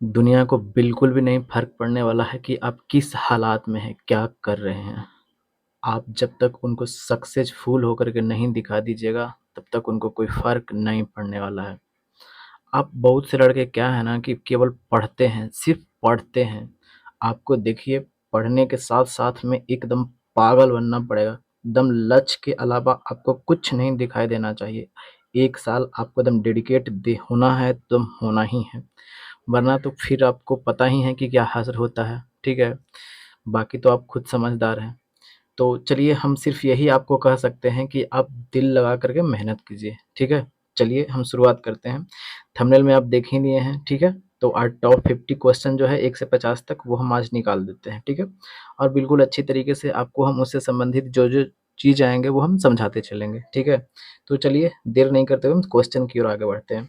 दुनिया को बिल्कुल भी नहीं फ़र्क पड़ने वाला है कि आप किस हालात में हैं, क्या कर रहे हैं। आप जब तक उनको सक्सेसफुल होकर के नहीं दिखा दीजिएगा, तब तक उनको कोई फ़र्क नहीं पड़ने वाला है। आप बहुत से लड़के क्या है ना कि केवल पढ़ते हैं, सिर्फ़ पढ़ते हैं। आपको देखिए पढ़ने के साथ-साथ में एकदम पागल बनना पड़ेगा। एकदम लक्ष्य के अलावा आपको कुछ नहीं दिखाई देना चाहिए। 1 साल आपको एकदम डेडिकेट दे होना है, एकदम होना ही है। वरना तो फिर आपको पता ही है कि क्या हासिल होता है, ठीक है? बाकी तो आप खुद समझदार हैं। तो चलिए हम सिर्फ़ यही आपको कह सकते हैं कि आप दिल लगा कर के मेहनत कीजिए, ठीक है? चलिए हम शुरुआत करते हैं। थंबनेल में आप देख ही लिए हैं, ठीक है? तो आज टॉप 50 क्वेश्चन जो है 1 से 50 तक वो हम आज निकाल देते हैं, ठीक है? और बिल्कुल अच्छी तरीके से आपको हम उससे संबंधित जो-जो चीज़ आएँगे वो हम समझाते चलेंगे, ठीक है? तो चलिए देर नहीं करते हुए हम क्वेश्चन की ओर आगे बढ़ते हैं।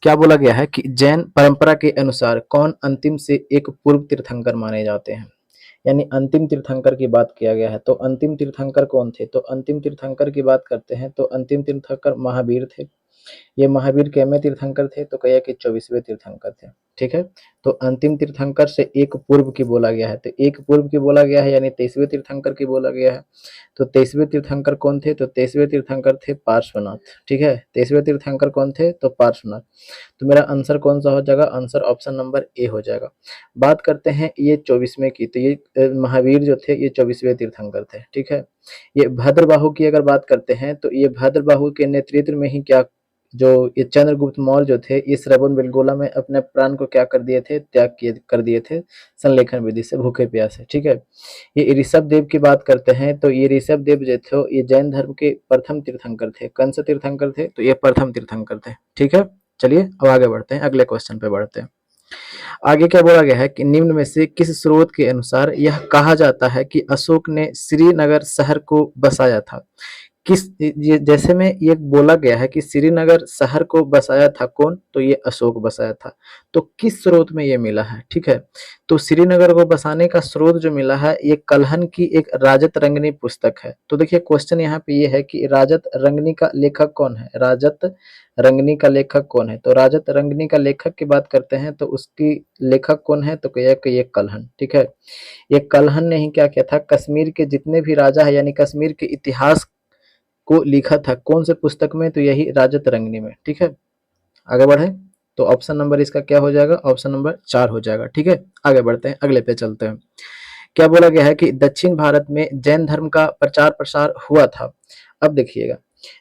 क्या बोला गया है कि जैन परंपरा के अनुसार कौन अंतिम से एक पूर्व तीर्थंकर माने जाते हैं? यानी अंतिम तीर्थंकर की बात किया गया है। तो अंतिम तीर्थंकर कौन थे? तो अंतिम तीर्थंकर की बात करते हैं तो अंतिम तीर्थंकर महावीर थे। ये महावीर कैवें तीर्थंकर थे? तो कहिए कि 24वें तीर्थंकर थे, ठीक है? तो अंतिम तीर्थंकर से एक पूर्व की बोला गया है, तो एक पूर्व की बोला गया है यानी 23वें तीर्थंकर की बोला गया है। तो 23वें तीर्थंकर कौन थे? तो 23वें तीर्थंकर थे पार्श्वनाथ, ठीक है? 23वें तीर्थंकर कौन थे? तो पार्श्वनाथ। तो मेरा आंसर कौन सा हो जाएगा? आंसर ऑप्शन नंबर ए हो जाएगा। बात करते हैं ये 24वें की, तो ये महावीर जो थे ये 24वें तीर्थंकर थे, ठीक है? ये भद्रबाहु की अगर बात करते हैं तो ये भद्रबाहु के नेतृत्व में ही क्या जो ये चंद्रगुप्त मौर्य जो थे ये श्रवण बेलगोला में अपने प्राण को क्या कर दिए थे? त्याग किए कर दिए थे संलेखन विधि से भूखे प्यासे, ठीक है? ये ऋषभ देव की बात करते हैं तो ये ऋषभ देव जो थे ये जैन धर्म के प्रथम तीर्थंकर थे। कंस तीर्थंकर थे तो ये प्रथम तीर्थंकर थे, ठीक है? चलिए अब आगे बढ़ते हैं, अगले क्वेश्चन पे बढ़ते हैं। आगे क्या बोला गया है कि निम्न में से किस स्रोत के अनुसार यह कहा जाता है कि अशोक ने श्रीनगर शहर को बसाया था? किस ये जैसे में ये बोला गया है कि श्रीनगर शहर को बसाया था कौन? तो ये अशोक बसाया था। तो किस स्रोत में ये मिला है, ठीक है? तो श्रीनगर को बसाने का स्रोत जो मिला है ये कल्हन की एक राजत रंगनी पुस्तक है। तो देखिए क्वेश्चन यहाँ पे ये है कि राजत रंगनी का लेखक कौन है? राजत रंगनी का लेखक कौन है? तो राजत रंगनी का लेखक की बात करते हैं तो उसकी लेखक कौन है? तो ये कल्हन, ठीक है? ये कल्हन ने ही क्या किया था? कश्मीर के जितने भी राजा है यानी कश्मीर के इतिहास को लिखा था कौन से पुस्तक में? तो यही राजत रंगनी में, ठीक है? आगे बढ़े तो ऑप्शन नंबर इसका क्या हो जाएगा? ऑप्शन नंबर 4 हो जाएगा, ठीक है? आगे बढ़ते हैं, अगले पे चलते हैं। क्या बोला गया है कि दक्षिण भारत में जैन धर्म का प्रचार प्रसार हुआ था? अब देखिएगा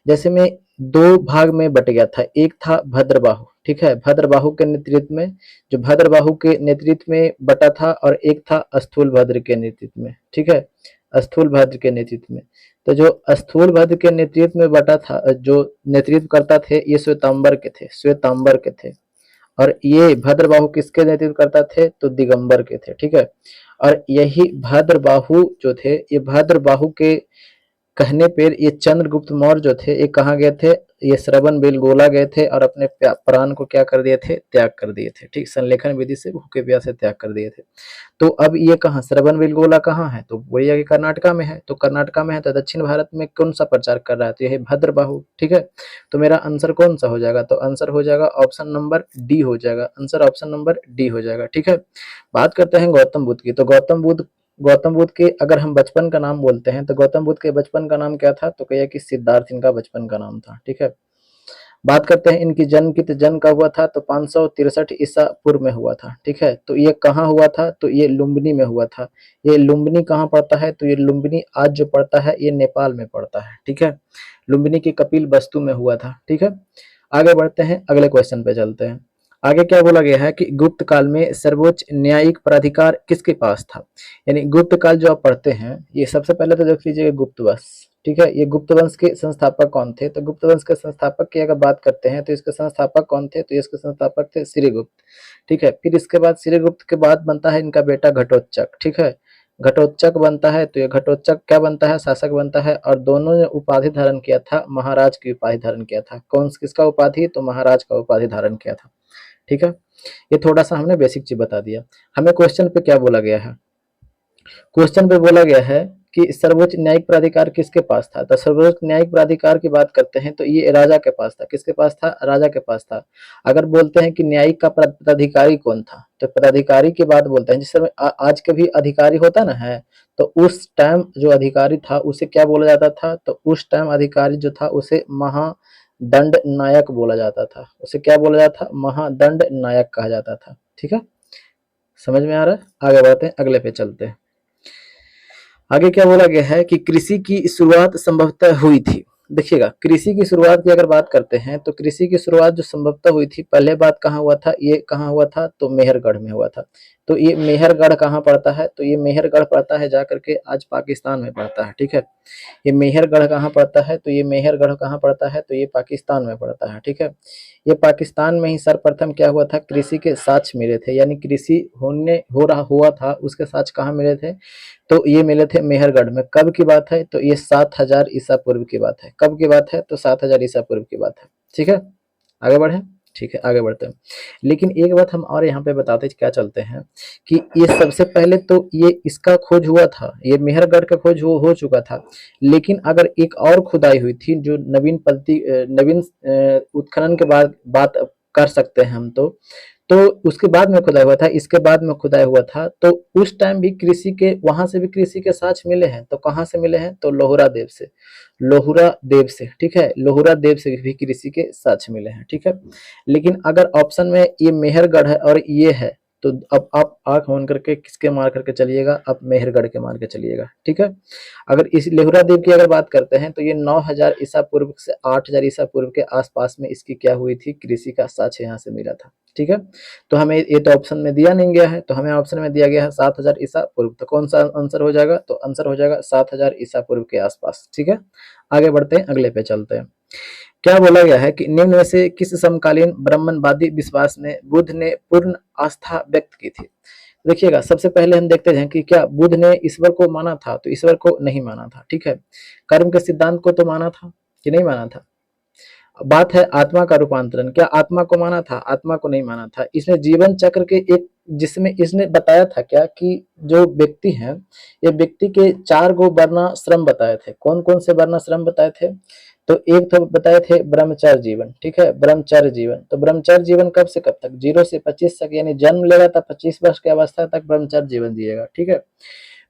जैसे में दो भाग में बट गया था, एक था भद्रबाहु, ठीक है? भद्रबाहु के नेतृत्व में, जो भद्रबाहु के नेतृत्व में बटा था और एक था स्थूलभद्र के नेतृत्व में, ठीक है? स्थूलभद्र के नेतृत्व में। तो जो स्थूलभद्र के नेतृत्व में बटा था, जो नेतृत्व करता थे ये श्वेतांबर के थे, श्वेतांबर के थे। और ये भद्रबाहु किसके नेतृत्व करता थे? तो दिगंबर के थे, ठीक है? और यही भद्रबाहु जो थे ये भद्रबाहु के कहने पर ये चंद्रगुप्त मौर्य जो थे ये कहाँ गए थे? ये श्रवण बेलगोला गए थे और अपने प्राण को क्या कर दिए थे? त्याग कर दिए थे, ठीक? संलेखन विधि से भूखे प्यासे त्याग कर दिए थे। तो अब ये कहाँ श्रवण बेलगोला कहाँ है? तो वही आगे कर्नाटका में है। तो कर्नाटका में है तो दक्षिण भारत में कौन सा प्रचार कर रहा है? तो यही भद्रबाहु, ठीक है? तो मेरा आंसर कौन सा हो जाएगा? तो आंसर हो जाएगा ऑप्शन नंबर डी हो जाएगा। आंसर ऑप्शन नंबर डी हो जाएगा, ठीक है? बात करते हैं गौतम बुद्ध की। तो गौतम बुद्ध के अगर हम बचपन का नाम बोलते हैं तो गौतम बुद्ध के बचपन का नाम क्या था? तो कहिए कि सिद्धार्थ इनका बचपन का नाम था, ठीक है? बात करते हैं इनकी जन्म की, तो जन्म कब हुआ था? तो 563 ईसा पूर्व में हुआ था, ठीक है? तो ये कहाँ हुआ था? तो ये लुम्बिनी में हुआ था। ये लुम्बिनी कहाँ पड़ता है? तो ये लुम्बिनी आज जो पड़ता है ये नेपाल में पड़ता है, ठीक है? लुम्बिनी की कपिल वस्तु में हुआ था, ठीक है? आगे बढ़ते हैं, अगले क्वेश्चन पे चलते हैं। आगे क्या बोला गया है कि गुप्त काल में सर्वोच्च न्यायिक प्राधिकार किसके पास था? यानी गुप्त काल जो आप पढ़ते हैं ये सबसे पहले तो देख लीजिएगा गुप्त वंश, ठीक है? ये गुप्त वंश के संस्थापक कौन थे? तो गुप्त वंश के संस्थापक की अगर बात करते हैं तो इसके संस्थापक कौन थे? तो इसके संस्थापक थे श्रीगुप्त, ठीक है? फिर इसके बाद श्रीगुप्त के बाद बनता है इनका बेटा घटोत्कच, ठीक है? घटोत्कच बनता है तो ये घटोत्कच क्या बनता है? शासक बनता है और दोनों ने उपाधि धारण किया था, महाराज की उपाधि धारण किया था। कौन किसका उपाधि? तो महाराज का उपाधि धारण किया था, ठीक है? ये थोड़ा सा हमने बेसिक चीज बता दिया। हमें क्वेश्चन पे क्या बोला गया है? क्वेश्चन पे बोला गया है कि सर्वोच्च न्यायिक प्राधिकार किसके पास था, तो सर्वोच्च न्यायिक प्राधिकार की बात करते हैं तो ये राजा के पास था। किसके पास था, राजा के पास था। अगर बोलते हैं कि न्यायिक का पदाधिकारी कौन था, तो पदाधिकारी की बात बोलते हैं जिस समय आज के भी अधिकारी होता ना है, तो उस टाइम जो अधिकारी था उसे क्या बोला जाता था, तो उस टाइम अधिकारी जो था उसे महादंड नायक बोला जाता था। उसे क्या बोला जाता था, महादंड नायक कहा जाता था। ठीक है, समझ में आ रहा है। आगे बढ़ते हैं, अगले पे चलते हैं। आगे क्या बोला गया है कि कृषि की शुरुआत संभवतः हुई थी। देखिएगा, कृषि की शुरुआत की अगर बात करते हैं तो कृषि की शुरुआत जो संभवतः हुई थी, पहले बात कहाँ हुआ था, ये कहाँ हुआ था, तो मेहरगढ़ में हुआ था। तो ये मेहरगढ़ कहाँ पड़ता है, तो ये मेहरगढ़ पड़ता है जाकर के आज पाकिस्तान में पड़ता है। ठीक है, ये मेहरगढ़ कहाँ पड़ता है, तो ये मेहरगढ़ कहाँ पड़ता है, तो ये पाकिस्तान में पड़ता है। ठीक है, ये पाकिस्तान में ही सर्वप्रथम क्या हुआ था, कृषि के साक्ष्य मिले थे, यानी कृषि हुआ था उसके साक्ष्य कहाँ मिले थे, तो ये मिले थे मेहरगढ़ में। कब की बात है, तो ये 7000 ईसा पूर्व की बात है। कब की बात है, तो 7000 ईसा पूर्व की बात है। ठीक है, आगे बढ़े। ठीक है, आगे बढ़ते हैं। लेकिन एक बात हम और यहाँ पे बताते क्या चलते हैं कि ये सबसे पहले तो ये इसका खोज हुआ था, ये मेहरगढ़ का खोज हो चुका था। लेकिन अगर एक और खुदाई हुई थी जो नवीन उत्खनन के बाद बात कर सकते हैं हम, तो उसके बाद में खुदाई हुआ था, इसके बाद में खुदाई हुआ था। तो उस टाइम भी कृषि के, वहां से भी कृषि के साक्ष्य मिले हैं। तो कहाँ से मिले हैं, तो लोहरा देव से, लोहुरा देव से। ठीक है, लोहुरा देव से भी कृषि के साक्ष्य मिले हैं। ठीक है, लेकिन अगर ऑप्शन में ये मेहरगढ़ है और ये है, तो अब आप आंख बंद करके किसके मार करके चलिएगा, आप मेहरगढ़ के मार के चलिएगा। ठीक है, अगर इस लेहुरा देव की अगर बात करते हैं तो ये 9000 ईसा पूर्व से 8000 ईसा पूर्व के आसपास में इसकी क्या हुई थी, कृषि का साक्ष्य यहाँ से मिला था। ठीक है, तो हमें ये तो ऑप्शन में दिया नहीं गया है, तो हमें ऑप्शन में दिया गया है 7000 ईसा पूर्व। तो कौन सा आंसर हो जाएगा, तो आंसर हो जाएगा 7000 ईसा पूर्व के आसपास। ठीक है, आगे बढ़ते हैं, अगले पे चलते हैं। क्या बोला गया है कि निम्न में से किस समकालीन ब्राह्मणवादी विश्वास में बुद्ध ने पूर्ण आस्था व्यक्त की थी। देखिएगा, सबसे पहले हम देखते हैं कि क्या बुद्ध ने ईश्वर को माना था, तो ईश्वर को नहीं माना था। ठीक है, कर्म के सिद्धांत को तो माना था कि नहीं माना था। बात है आत्मा का रूपांतरण, क्या आत्मा को माना था, आत्मा को नहीं माना था। इसने जीवन चक्र के एक, जिसमें इसने बताया था क्या कि जो व्यक्ति है, ये व्यक्ति के 4 गो वर्णाश्रम बताए थे। कौन कौन से वर्णाश्रम बताए थे, तो एक तो बताए थे ब्रह्मचर्य जीवन। ठीक है, ब्रह्मचर्य जीवन, तो ब्रह्मचर्य जीवन कब से कब तक, 0 से 25 तक, यानी जन्म लेगा तब 25 वर्ष की अवस्था तक ब्रह्मचर्य जीवन जिएगा। ठीक है,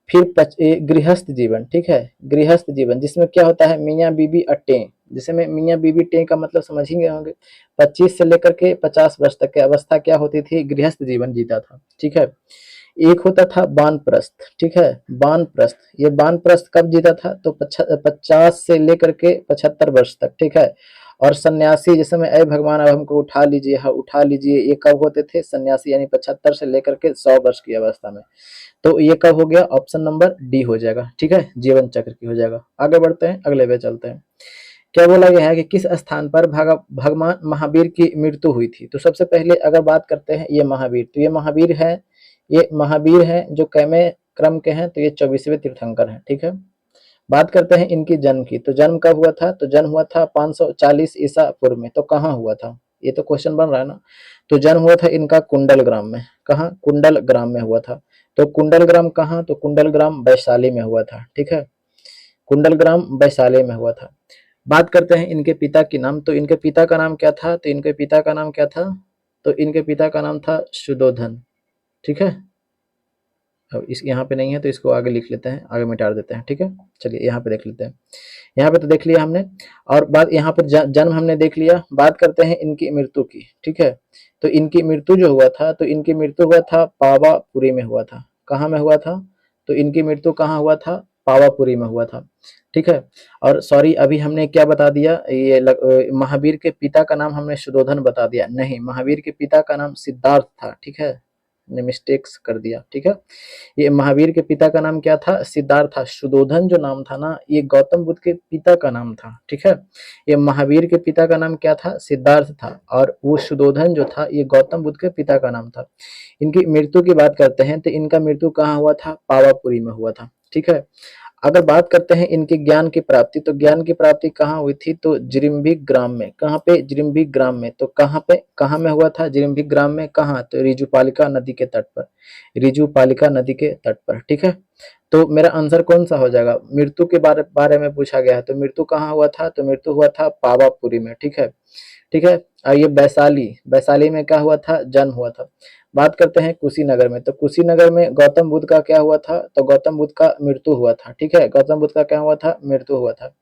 फिर गृहस्थ जीवन। ठीक है, गृहस्थ जीवन जिसमें क्या होता है, मियाँ बीबी अट्टे, जिसमें मियाँ बीबी टे का मतलब समझ ही गए होंगे। 25 से लेकर के 50 वर्ष तक की अवस्था क्या होती थी, गृहस्थ जीवन जीता था। ठीक है, एक होता था वानप्रस्थ। ठीक है, वानप्रस्थ, ये वानप्रस्थ कब जीता था, तो 50 से लेकर के 75 वर्ष तक। ठीक है, और सन्यासी जिस समय अय भगवान अब हमको उठा लीजिए, हाँ उठा लीजिए, ये कब होते थे, सन्यासी, यानी 75 से लेकर के 100 वर्ष की अवस्था में। तो ये कब हो गया, ऑप्शन नंबर डी हो जाएगा। ठीक है, जीवन चक्र की हो जाएगा। आगे बढ़ते हैं, अगले पे चलते हैं। क्या बोला गया है कि किस स्थान पर भगवान महावीर की मृत्यु हुई थी। तो सबसे पहले अगर बात करते हैं ये महावीर, तो ये महावीर है, ये महावीर है जो कैमे क्रम के हैं, तो ये 24वें तीर्थंकर हैं। ठीक है, बात करते हैं इनकी जन्म की, तो जन्म कब हुआ था, तो जन्म हुआ था 540 ईसा पूर्व में। तो कहाँ हुआ था, ये तो क्वेश्चन बन रहा है ना। तो जन्म हुआ था इनका कुंडल ग्राम में। कहाँ, कुंडल ग्राम में हुआ था। तो कुंडल ग्राम कहाँ, तो कुंडल ग्राम वैशाली में हुआ था। ठीक है, कुंडल ग्राम वैशाली में हुआ था। बात करते हैं इनके पिता की नाम, तो इनके पिता का नाम क्या था, तो इनके पिता का नाम क्या था, तो इनके पिता का नाम था शुद्धोधन। ठीक है, अब इस यहाँ पे नहीं है तो इसको आगे लिख लेते हैं, आगे मिटा देते हैं। ठीक है, चलिए यहाँ पे देख लेते हैं। यहाँ पे तो देख लिया हमने, और बात यहाँ पर जन्म हमने देख लिया। बात करते हैं इनकी मृत्यु की। ठीक है, तो इनकी मृत्यु जो हुआ था, तो इनकी मृत्यु हुआ था पावापुरी में हुआ था। कहाँ में हुआ था, तो इनकी मृत्यु कहाँ हुआ था, पावापुरी में हुआ था। ठीक है, और सॉरी अभी हमने क्या बता दिया, ये महावीर के पिता का नाम हमने शुद्धोधन बता दिया, नहीं, महावीर के पिता का नाम सिद्धार्थ था। ठीक है, ने मिस्टेक्स कर दिया। ठीक है, ये महावीर के पिता का नाम क्या था, सिद्धार्थ था। शुद्धोधन जो नाम था ना, ये गौतम बुद्ध के पिता का नाम था। ठीक है, ये महावीर के पिता का नाम क्या था, सिद्धार्थ था, और वो शुद्धोधन जो था ये गौतम बुद्ध के पिता का नाम था। इनकी मृत्यु की बात करते हैं तो इनका मृत्यु कहाँ हुआ था, पावापुरी में हुआ था। ठीक है, अगर बात करते हैं इनके ज्ञान की प्राप्ति, तो ज्ञान की प्राप्ति कहाँ हुई थी, तो जिरिम्बिक ग्राम में। कहाँ पे, जिरिम्बिक ग्राम में। तो कहाँ पे, कहाँ में हुआ था, जिरिम्बिक ग्राम में। कहाँ, तो रिजुपालिका नदी के तट पर, रिजुपालिका नदी के तट पर। ठीक है, तो मेरा आंसर कौन सा हो जाएगा? मृत्यु के बारे में पूछा गया है, तो मृत्यु कहाँ हुआ था? तो मृत्यु हुआ था पावापुरी में, ठीक है। ठीक है। ये वैशाली, वैशाली में क्या हुआ था? जन्म हुआ था। बात करते हैं कुशीनगर में, तो कुशीनगर में गौतम बुद्ध का क्या हुआ था? तो गौतम बुद्ध का मृत्यु हुआ था, ठीक है। गौतम बुद्ध का क्या हुआ था? मृत्यु हुआ था।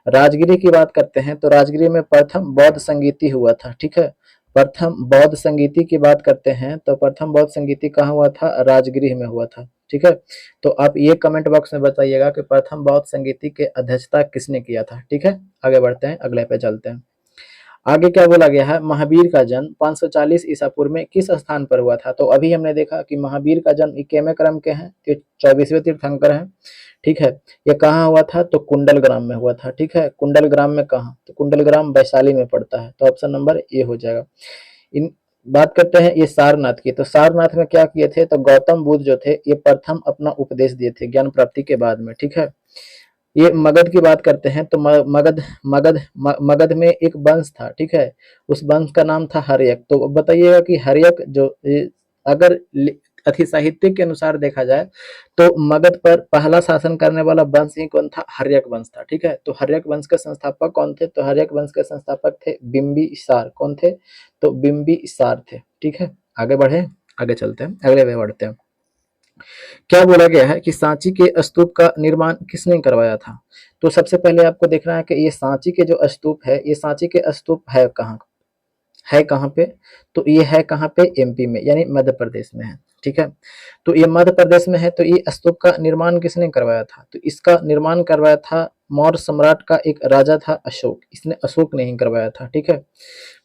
राजगिरी की बात करते हैं, तो राजगिरी में प्रथम बौद्ध संगीति हुआ था, ठीक है। प्रथम बौद्ध संगीति की बात करते हैं, तो प्रथम बौद्ध संगीति कहाँ हुआ था? राजगिरी में हुआ था, ठीक है। तो आप ये कमेंट बॉक्स में बताइएगा कि प्रथम बौद्ध संगीति के अध्यक्षता किसने किया था, ठीक है। आगे बढ़ते हैं, अगले पे चलते हैं। आगे क्या बोला गया है? महावीर का जन्म 540 ईसा पूर्व में किस स्थान पर हुआ था? तो अभी हमने देखा कि महावीर का जन्म 21वें क्रम के हैं, तो 24वें तीर्थंकर हैं, ठीक है। ये कहाँ हुआ था? तो कुंडल ग्राम में हुआ था, ठीक है। कुंडल ग्राम में कहाँ? तो कुंडल ग्राम वैशाली में पड़ता है, तो ऑप्शन नंबर ए हो जाएगा। इन बात करते हैं ये सारनाथ की, तो सारनाथ में क्या किए थे? तो गौतम बुद्ध जो थे ये प्रथम अपना उपदेश दिए थे ज्ञान प्राप्ति के बाद में, ठीक है। ये मगध की बात करते हैं, तो मगध मगध मगध में एक वंश था, ठीक है। उस वंश का नाम था हर्यक। तो बताइएगा कि हर्यक जो अगर अति साहित्य के अनुसार देखा जाए तो मगध पर पहला शासन करने वाला वंश ही कौन था? हर्यक वंश था, ठीक है। तो हर्यक वंश के संस्थापक कौन थे? तो हर्यक वंश के संस्थापक थे बिंबिसार। कौन थे? तो बिंबिसार थे, ठीक है। आगे बढ़े, आगे चलते हैं, अगले में बढ़ते हैं। क्या बोला गया है कि सांची के स्तूप का निर्माण किसने करवाया था? तो सबसे पहले आपको देखना है कि ये सांची के जो स्तूप है, ये सांची के स्तूप है कहाँ? है कहाँ पे? तो ये है कहाँ पे? एमपी में, यानी मध्य प्रदेश में है, ठीक है। तो ये मध्य प्रदेश में है, तो ये स्तूप का निर्माण किसने करवाया था? तो इसका निर्माण करवाया था मौर्य सम्राट का एक राजा था अशोक। इसने अशोक ने ही करवाया था, ठीक है।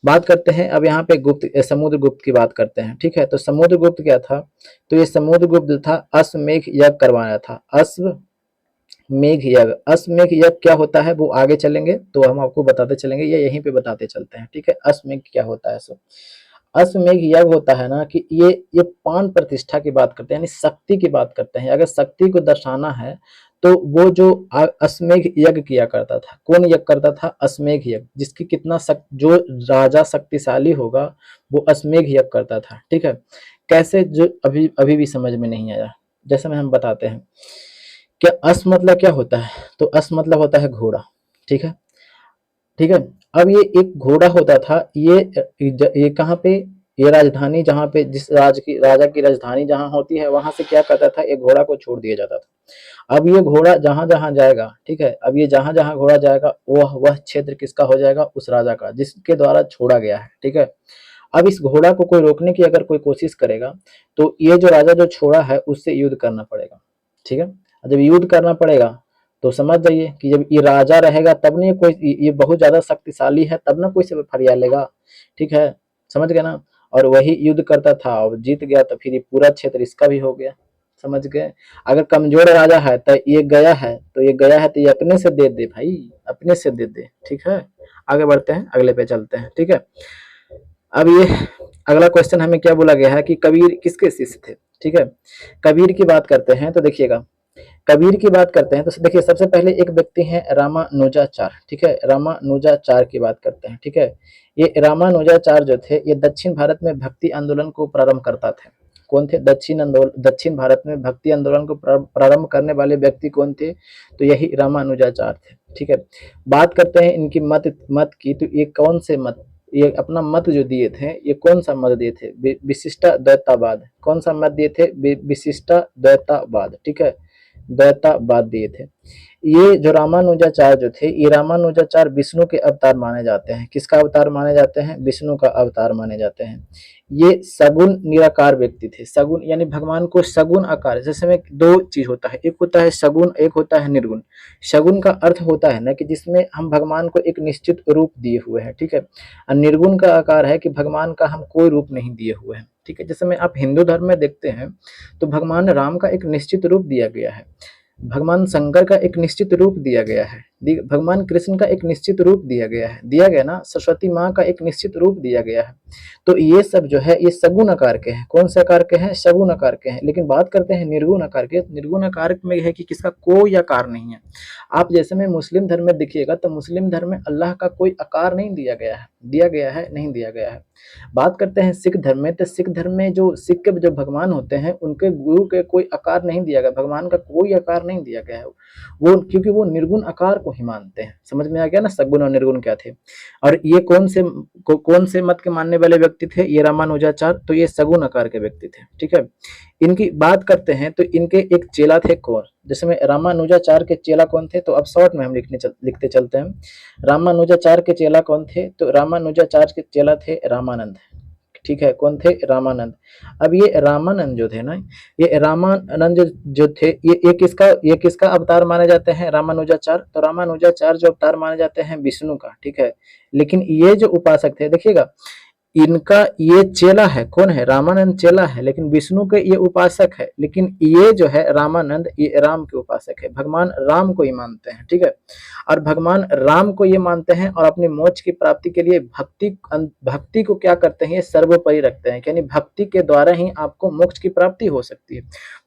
बात करते हैं अब यहाँ पे समुद्रगुप्त की बात करते हैं, ठीक है। तो समुद्रगुप्त क्या था? तो ये समुद्रगुप्त था अश्वमेध यज्ञ करवाया था। अश्वमेध यज्ञ, अश्वमेध यज्ञ क्या होता है वो आगे चलेंगे तो हम आपको बताते चलेंगे, ये यहीं पे बताते चलते हैं, ठीक है। अश्वमेध क्या होता है? सो अश्वमेध यज्ञ होता है ना कि ये पान प्रतिष्ठा की बात करते हैं, यानी शक्ति की बात करते हैं। अगर शक्ति को दर्शाना है तो वो जो अश्वमेध यज्ञ किया करता था, कौन यज्ञ करता था? अश्वमेध यज्ञ। जिसकी कितना जो राजा शक्तिशाली होगा वो अश्वमेध यज्ञ करता था, ठीक है। कैसे? जो अभी अभी भी समझ में नहीं आया, जैसे में हम बताते हैं। क्या अश्व मतलब क्या होता है? तो अश्व मतलब होता है घोड़ा, ठीक है, ठीक है। अब ये एक घोड़ा होता था, ये कहाँ पे? ये राजधानी जहाँ पे जिस राजा की राजधानी जहाँ होती है वहां से क्या करता था? एक घोड़ा को छोड़ दिया जाता था। अब ये घोड़ा जहां जहां जाएगा, ठीक है, अब ये जहां जहां घोड़ा जाएगा वह क्षेत्र किसका हो जाएगा? उस राजा का जिसके द्वारा छोड़ा गया है, ठीक है। अब इस घोड़ा को कोई रोकने की अगर कोई कोशिश करेगा तो ये जो राजा जो छोड़ा है उससे युद्ध करना पड़ेगा, ठीक है। जब युद्ध करना पड़ेगा तो समझ जाइए कि जब ये राजा रहेगा तब नहीं कोई, ये बहुत ज्यादा शक्तिशाली है तब ना कोई से फरियाद लेगा, ठीक है। समझ गए ना? और वही युद्ध करता था और जीत गया तो फिर ये पूरा क्षेत्र इसका भी हो गया, समझ गए। अगर कमजोर राजा है तो ये गया है, तो ये गया है तो ये अपने से दे दे भाई, अपने से दे दे, ठीक है। आगे बढ़ते हैं, अगले पे चलते हैं, ठीक है। अब ये अगला क्वेश्चन हमें क्या बोला गया है कि कबीर किसके शिष्य थे, ठीक है। कबीर की बात करते हैं तो देखिएगा, कबीर की बात करते हैं तो देखिए सबसे पहले एक व्यक्ति है रामानुजाचार्य, ठीक है। रामानुजाचार्य की बात करते हैं, ठीक है। ये रामानुजाचार्य जो थे ये दक्षिण भारत में भक्ति आंदोलन को प्रारंभ करता थे। कौन थे? दक्षिण भारत में भक्ति आंदोलन को प्रारंभ करने वाले व्यक्ति कौन थे? तो यही रामानुजाचार्य थे, ठीक है। बात करते हैं इनकी मत मत की, तो ये कौन से मत, ये अपना मत जो दिए थे ये कौन सा मत दिए थे? विशिष्टाद्वैतवाद। कौन सा मत दिए थे? विशिष्टाद्वैतवाद, ठीक है, द्वैतवाद दिए थे। ये जो रामानुजाचार्य जो थे ये रामानुजाचार्य विष्णु के अवतार माने जाते हैं। किसका अवतार माने जाते हैं? विष्णु का अवतार माने जाते हैं। ये सगुण निराकार व्यक्ति थे। सगुण यानी भगवान को सगुण आकार, जैसे में दो चीज होता है, एक होता है सगुण, एक होता है निर्गुण। सगुण का अर्थ होता है ना कि जिसमें हम भगवान को एक निश्चित रूप दिए हुए हैं, ठीक है। और निर्गुण का आकार है कि भगवान का हम कोई रूप नहीं दिए हुए हैं, ठीक है। जैसे में आप हिंदू धर्म में देखते हैं तो भगवान राम का एक निश्चित रूप दिया गया है, भगवान शंकर का एक निश्चित रूप दिया गया है, भगवान कृष्ण का एक निश्चित रूप दिया गया है, दिया गया ना, सरस्वती माँ का एक निश्चित रूप दिया गया है। तो ये सब जो है ये सगुण आकार के हैं। कौन से आकार के हैं? सगुण आकार के हैं। लेकिन बात करते हैं निर्गुण आकार के। निर्गुण आकार में है कि किसका कोई आकार नहीं है। आप जैसे में मुस्लिम धर्म में देखिएगा तो मुस्लिम धर्म में अल्लाह का कोई आकार नहीं दिया गया है, दिया गया है, नहीं दिया गया है। बात करते हैं सिख धर्म में, तो सिख धर्म में जो सिख के जो भगवान होते हैं उनके गुरु के कोई आकार नहीं दिया गया, भगवान का कोई आकार नहीं दिया गया है। वो क्योंकि वो निर्गुण आकार को ही मानते हैं। समझ में आ गया ना सगुण और निर्गुण क्या थे। और ये कौन से मत के मानने वाले व्यक्ति थे? ये रामानुजाचार्य, तो ये सगुण आकार के व्यक्ति थे। ठीक है, इनकी बात करते हैं तो इनके एक चेला थे कौन, जिसमें रामानुजाचार्य के चेला कौन थे? तो अब शॉर्ट में हम लिखते चलते हैं। रामानुजाचार्य के चेला कौन थे? तो रामानुजाचार्य के चेला थे रामानंद। ठीक है, कौन थे? रामानंद। अब ये रामानंद जो थे ना, ये रामानंद जो थे ये किसका अवतार माने जाते हैं? रामानुजाचार्य। तो रामानुजाचार्य जो अवतार माने जाते हैं विष्णु का। ठीक है, लेकिन ये जो उपासक थे देखिएगा, इनका ये चेला है। कौन है? रामानंद चेला है, लेकिन विष्णु के ये उपासक है। लेकिन ये जो है रामानंद, ये राम के उपासक है, भगवान राम को ही मानते हैं। ठीक है, और भगवान राम को ये मानते हैं और अपने मोक्ष की प्राप्ति के लिए भक्ति को क्या करते हैं? ये सर्वोपरि रखते हैं, यानी भक्ति के द्वारा ही आपको मोक्ष की प्राप्ति हो सकती है।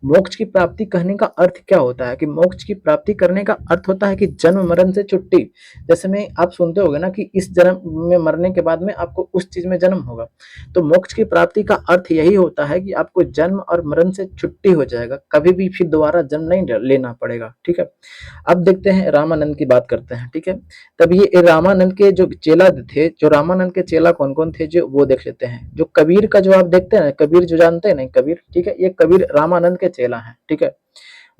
मोक्ष की प्राप्ति कहने का अर्थ क्या होता है? कि मोक्ष की प्राप्ति करने का अर्थ होता है कि जन्म मरण से छुट्टी। जैसे में आप सुनते होगे ना कि इस जन्म में मरने के बाद में आपको उस चीज में जन्म होगा। तो मोक्ष की प्राप्ति का अर्थ यही होता है कि आपको जन्म और मरण से छुट्टी हो जाएगा, कभी भी फिर दोबारा जन्म नहीं लेना पड़ेगा। ठीक है, अब देखते हैं रामानंद की बात करते हैं। ठीक है, तब ये रामानंद के जो चेला थे, जो रामानंद के चेला कौन कौन थे, जो वो देख लेते हैं। जो कबीर का जो आप देखते हैं, कबीर जो जानते हैं ना, कबीर, ठीक है, ये कबीर रामानंद के चेला है। ठीक है,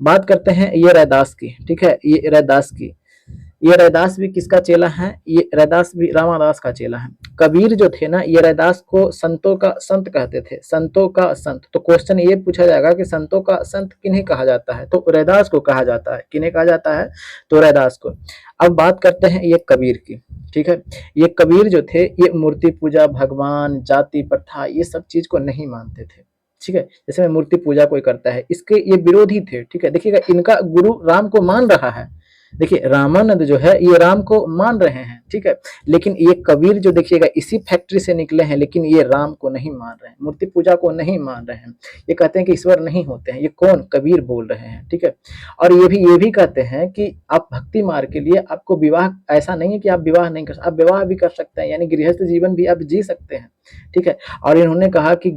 बात करते हैं ये रैदास की। ठीक है, ये रैदास की, ये रैदास भी किसका चेला है? ये रैदास भी रामादास का चेला है। कबीर जो थे ना, ये रैदास को संतों का संत कहते थे, संतों का संत। तो क्वेश्चन ये पूछा जाएगा कि संतों का संत किन्हें कहा जाता है? तो रैदास को कहा जाता है। किन्हें कहा जाता है? तो रैदास को। अब बात करते हैं ये कबीर की। ठीक है, ये कबीर जो थे ये मूर्ति पूजा, भगवान, जाति प्रथा, ये सब चीज को नहीं मानते थे। ठीक है, जैसे में मूर्ति पूजा कोई करता है, इसके ये विरोधी थे। ठीक है, देखिएगा इनका गुरु राम को मान रहा है। देखिए रामानंद जो है ये राम को मान रहे हैं। ठीक है, लेकिन ये कबीर जो देखिएगा इसी फैक्ट्री से निकले हैं, लेकिन ये राम को नहीं मान रहे हैं, मूर्ति पूजा को नहीं मान रहे हैं। ये कहते हैं कि ईश्वर नहीं होते हैं। ये कौन? कबीर बोल रहे हैं। ठीक है, और ये भी कहते हैं कि आप भक्ति मार्ग के लिए आपको विवाह, ऐसा नहीं है कि आप विवाह नहीं कर सकते, आप विवाह भी कर सकते हैं, यानी गृहस्थ जीवन भी आप जी सकते हैं। ठीक है, और इन्होंने कहा कि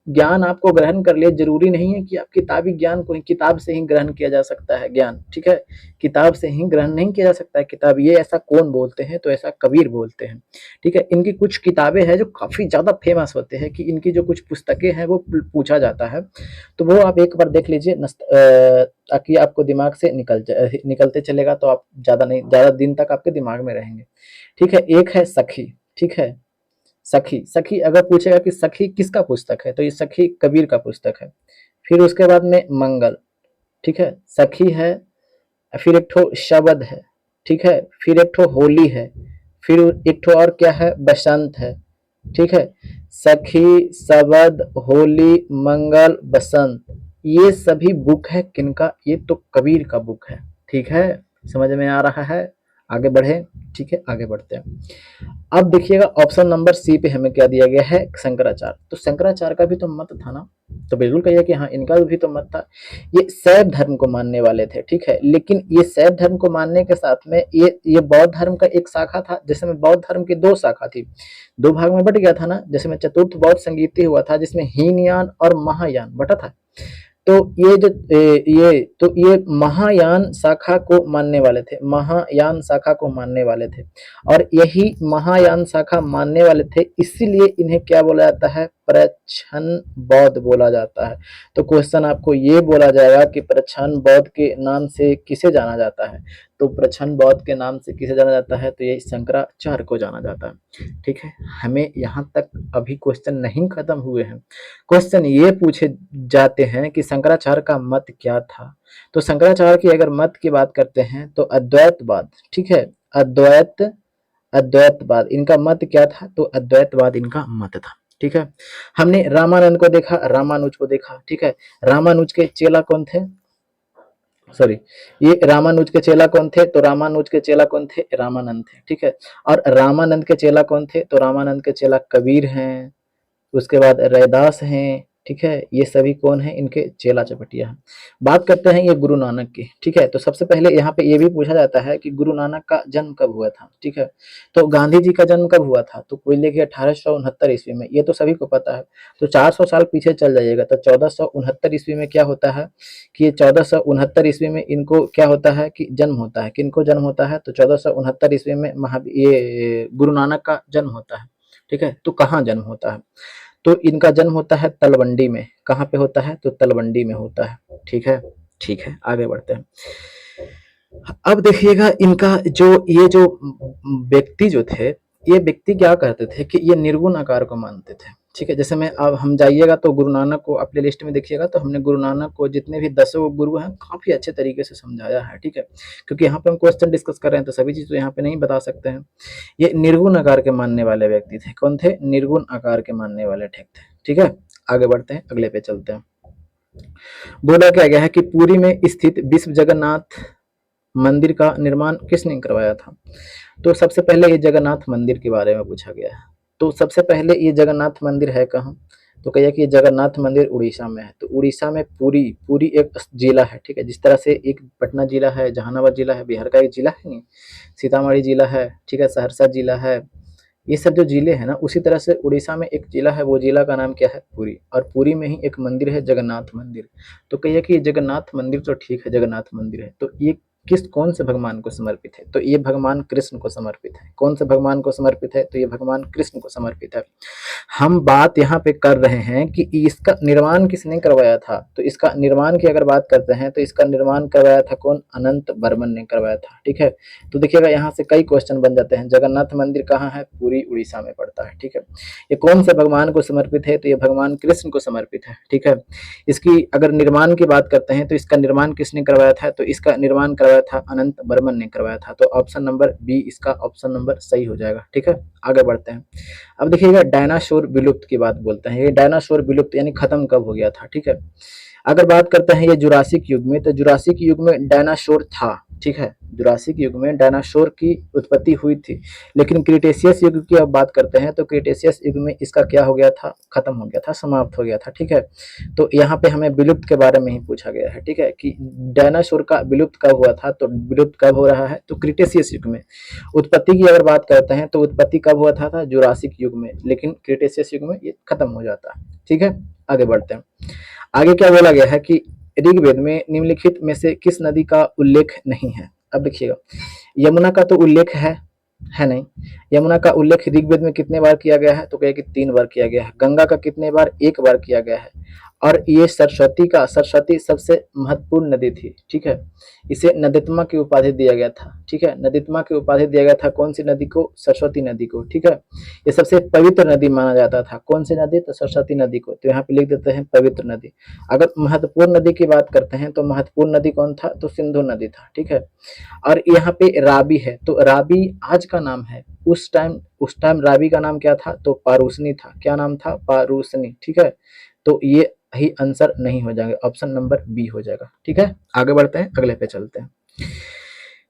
ज्ञान आपको ग्रहण कर लिए, जरूरी नहीं है कि आप किताबी ज्ञान को ही, किताब से ही ग्रहण किया जा सकता है ज्ञान। ठीक है, किताब से ही ग्रहण नहीं किया जा सकता है किताब। ये ऐसा कौन बोलते हैं? तो ऐसा कबीर बोलते हैं। ठीक है, इनकी कुछ किताबें हैं जो काफी ज्यादा फेमस होते हैं, कि इनकी जो कुछ पुस्तकें हैं वो पूछा जाता है, तो वो आप एक बार देख लीजिए, ताकि आपको दिमाग से निकलते चलेगा, तो आप ज्यादा दिन तक आपके दिमाग में रहेंगे। ठीक है, एक है सखी। ठीक है, सखी अगर पूछेगा कि सखी किसका पुस्तक है, तो ये सखी कबीर का पुस्तक है। फिर उसके बाद में मंगल। ठीक है, सखी है, फिर एक ठो शबद है। ठीक है, फिर एक ठो होली है, फिर एक ठो और क्या है? बसंत है। ठीक है, सखी, शबद, होली, मंगल, बसंत, ये सभी बुक है किनका? ये तो कबीर का बुक है। ठीक है, समझ में आ रहा है? आगे बढ़े। ठीक है, आगे बढ़ते हैं। अब देखिएगा ऑप्शन नंबर सी पे हमें क्या दिया गया है? शंकराचार्य। तो शंकराचार्य का भी तो मत था ना, तो बिल्कुल कहिए कि हाँ इनका भी तो मत था। ये शैव धर्म को मानने वाले थे। ठीक है, लेकिन ये शैव धर्म को मानने के साथ में ये बौद्ध धर्म का एक शाखा था, जिसमें बौद्ध धर्म की दो शाखा थी, दो भाग में बट गया था ना, जिसमें चतुर्थ बौद्ध संगीति हुआ था, जिसमें हीनयान और महायान बटा था। तो ये महायान शाखा को मानने वाले थे, महायान शाखा को मानने वाले थे, और यही महायान शाखा मानने वाले थे, इसीलिए इन्हें क्या बोला जाता है? प्रच्छन्न बौद्ध बोला जाता है। तो क्वेश्चन आपको ये बोला जाएगा कि प्रच्छन्न बौद्ध के नाम से किसे जाना जाता है? तो प्रच्छन्न बौद्ध के नाम से किसे जाना जाता है? तो ये शंकराचार्य को जाना जाता है। ठीक है, हमें यहाँ तक अभी क्वेश्चन नहीं खत्म हुए हैं। क्वेश्चन ये पूछे जाते हैं कि शंकराचार्य का मत क्या था। तो शंकराचार्य की अगर मत की बात करते हैं तो अद्वैतवाद। ठीक है, अद्वैतवाद इनका मत क्या था? तो अद्वैतवाद इनका मत था। ठीक है, हमने रामानंद को देखा, रामानुज को देखा। ठीक है, रामानुज के चेला कौन थे? सॉरी, ये रामानुज के चेला कौन थे? तो रामानुज के चेला कौन थे? रामानंद थे, ठीक है। और रामानंद के चेला कौन थे? तो रामानंद के चेला कबीर हैं, उसके बाद रैदास हैं, ठीक है। ये सभी कौन है? इनके चेला चपटिया हैं। बात करते हैं ये गुरु नानक की, ठीक है। तो सबसे पहले यहाँ पे ये भी पूछा जाता है कि गुरु नानक का जन्म कब हुआ था, ठीक है। तो गांधी जी का जन्म कब हुआ था? तो कोई लेके 1869 ईस्वी में, ये तो सभी को पता है। तो 400 साल पीछे चल जाइएगा तो 1469 ईस्वी में क्या होता है कि 1469 ईस्वी में इनको क्या होता है कि जन्म होता है। किनको जन्म होता है? तो 1469 ईस्वी में ये गुरु नानक का जन्म होता है, ठीक है। तो कहाँ जन्म होता है? तो इनका जन्म होता है तलवंडी में। कहाँ पे होता है? तो तलवंडी में होता है, ठीक है। ठीक है, आगे बढ़ते हैं। अब देखिएगा इनका जो ये जो व्यक्ति जो थे, ये व्यक्ति क्या कहते थे कि ये निर्गुण आकार को मानते थे, ठीक है। जैसे मैं अब हम जाइएगा तो गुरु नानक को अपने लिस्ट में देखिएगा तो हमने गुरु नानक को जितने भी 10 गुरु हैं काफी अच्छे तरीके से समझाया है, ठीक है। क्योंकि यहाँ पे हम क्वेश्चन डिस्कस कर रहे हैं तो सभी चीज तो यहाँ पे नहीं बता सकते हैं। ये निर्गुण आकार के मानने वाले व्यक्ति थे। कौन थे? निर्गुण आकार के मानने वाले थे, ठीक है। आगे बढ़ते हैं, अगले पे चलते हैं। बोला क्या गया है कि पुरी में स्थित विश्व जगन्नाथ मंदिर का निर्माण किसने करवाया था? तो सबसे पहले ये जगन्नाथ मंदिर के बारे में पूछा गया है। तो सबसे पहले ये जगन्नाथ मंदिर है कहाँ? तो कहिए कि ये जगन्नाथ मंदिर उड़ीसा में है। तो उड़ीसा में पुरी, पुरी एक जिला है, ठीक है। जिस तरह से एक पटना जिला है, जहानाबाद जिला है, बिहार का एक जिला है नहीं, सीतामढ़ी जिला है, ठीक है, सहरसा जिला है, ये सब जो जिले हैं ना, उसी तरह से उड़ीसा में एक जिला है, वो जिला का नाम क्या है? पुरी। और पुरी में ही एक मंदिर है जगन्नाथ मंदिर। तो कहिए कि जगन्नाथ मंदिर तो ठीक है, जगन्नाथ मंदिर है, तो ये कौन से भगवान को समर्पित है? तो ये भगवान कृष्ण को समर्पित है। कौन से भगवान को समर्पित है? तो ये भगवान कृष्ण को समर्पित है। हम बात यहाँ पे कर रहे हैं कि इसका निर्माण किसने करवाया था। तो इसका निर्माण की अगर बात करते हैं तो इसका निर्माण करवाया था कौन? अनंत बर्मन ने करवाया था, ठीक है। तो देखिएगा यहाँ से कई क्वेश्चन बन जाते हैं। जगन्नाथ मंदिर कहाँ है? पूरी उड़ीसा में पड़ता है, ठीक है। ये कौन से भगवान को समर्पित है? तो ये भगवान कृष्ण को समर्पित है, ठीक है। इसकी अगर निर्माण की बात करते हैं तो इसका निर्माण किसने करवाया था? तो इसका निर्माण करवाया था अनंत बर्मन ने करवाया था। तो ऑप्शन नंबर बी इसका ऑप्शन नंबर सही हो जाएगा, ठीक है। आगे बढ़ते हैं। अब देखिएगा डायनासोर विलुप्त की बात बोलते हैं। ये डायनासोर विलुप्त यानी खत्म कब हो गया था, ठीक है। अगर बात करते हैं ये जुरासिक युग में, तो जुरासिक युग में डायनासोर था, ठीक है। जुरासिक युग में डायनासोर की उत्पत्ति हुई थी। लेकिन क्रिटेशियस युग की अब बात करते हैं तो क्रिटेशियस युग में इसका क्या हो गया था? खत्म हो गया था, समाप्त हो गया था, ठीक है। तो यहाँ पे हमें विलुप्त के बारे में ही पूछा गया है, ठीक है, कि डायनासोर का विलुप्त कब हुआ था। तो विलुप्त कब हो रहा है? तो क्रिटेशियस युग में। उत्पत्ति की अगर बात करते हैं तो उत्पत्ति कब हुआ था? जुरासिक युग में। लेकिन क्रिटेशियस युग में ये खत्म हो जाता है, ठीक है। आगे बढ़ते हैं। आगे क्या बोला गया है कि ऋग्वेद में निम्नलिखित में से किस नदी का उल्लेख नहीं है? अब देखिएगा, यमुना का तो उल्लेख है नहीं। यमुना का उल्लेख ऋग्वेद में कितने बार किया गया है? तो कहे कि 3 बार किया गया है। गंगा का कितने बार? 1 बार किया गया है। और ये सरस्वती सबसे महत्वपूर्ण नदी थी, ठीक है। इसे नदीत्मा की उपाधि दिया गया था, ठीक है। नदीत्मा की उपाधि दिया गया था कौन सी नदी को? सरस्वती नदी को, ठीक है। ये सबसे पवित्र नदी माना जाता था। कौन सी नदी? तो सरस्वती नदी को। तो यहाँ पे लिख देते हैं पवित्र नदी। अगर महत्वपूर्ण नदी की बात करते हैं तो महत्वपूर्ण नदी कौन था? तो सिंधु नदी था, ठीक है। और यहाँ पे राबी है, तो राबी आज का नाम है। उस टाइम राबी का नाम क्या था? तो पारूसनी था। क्या नाम था? पारूसनी, ठीक है। तो ये ही आंसर नहीं हो जाएगा, ऑप्शन नंबर बी हो जाएगा, ठीक है। आगे बढ़ते हैं, अगले पे चलते हैं।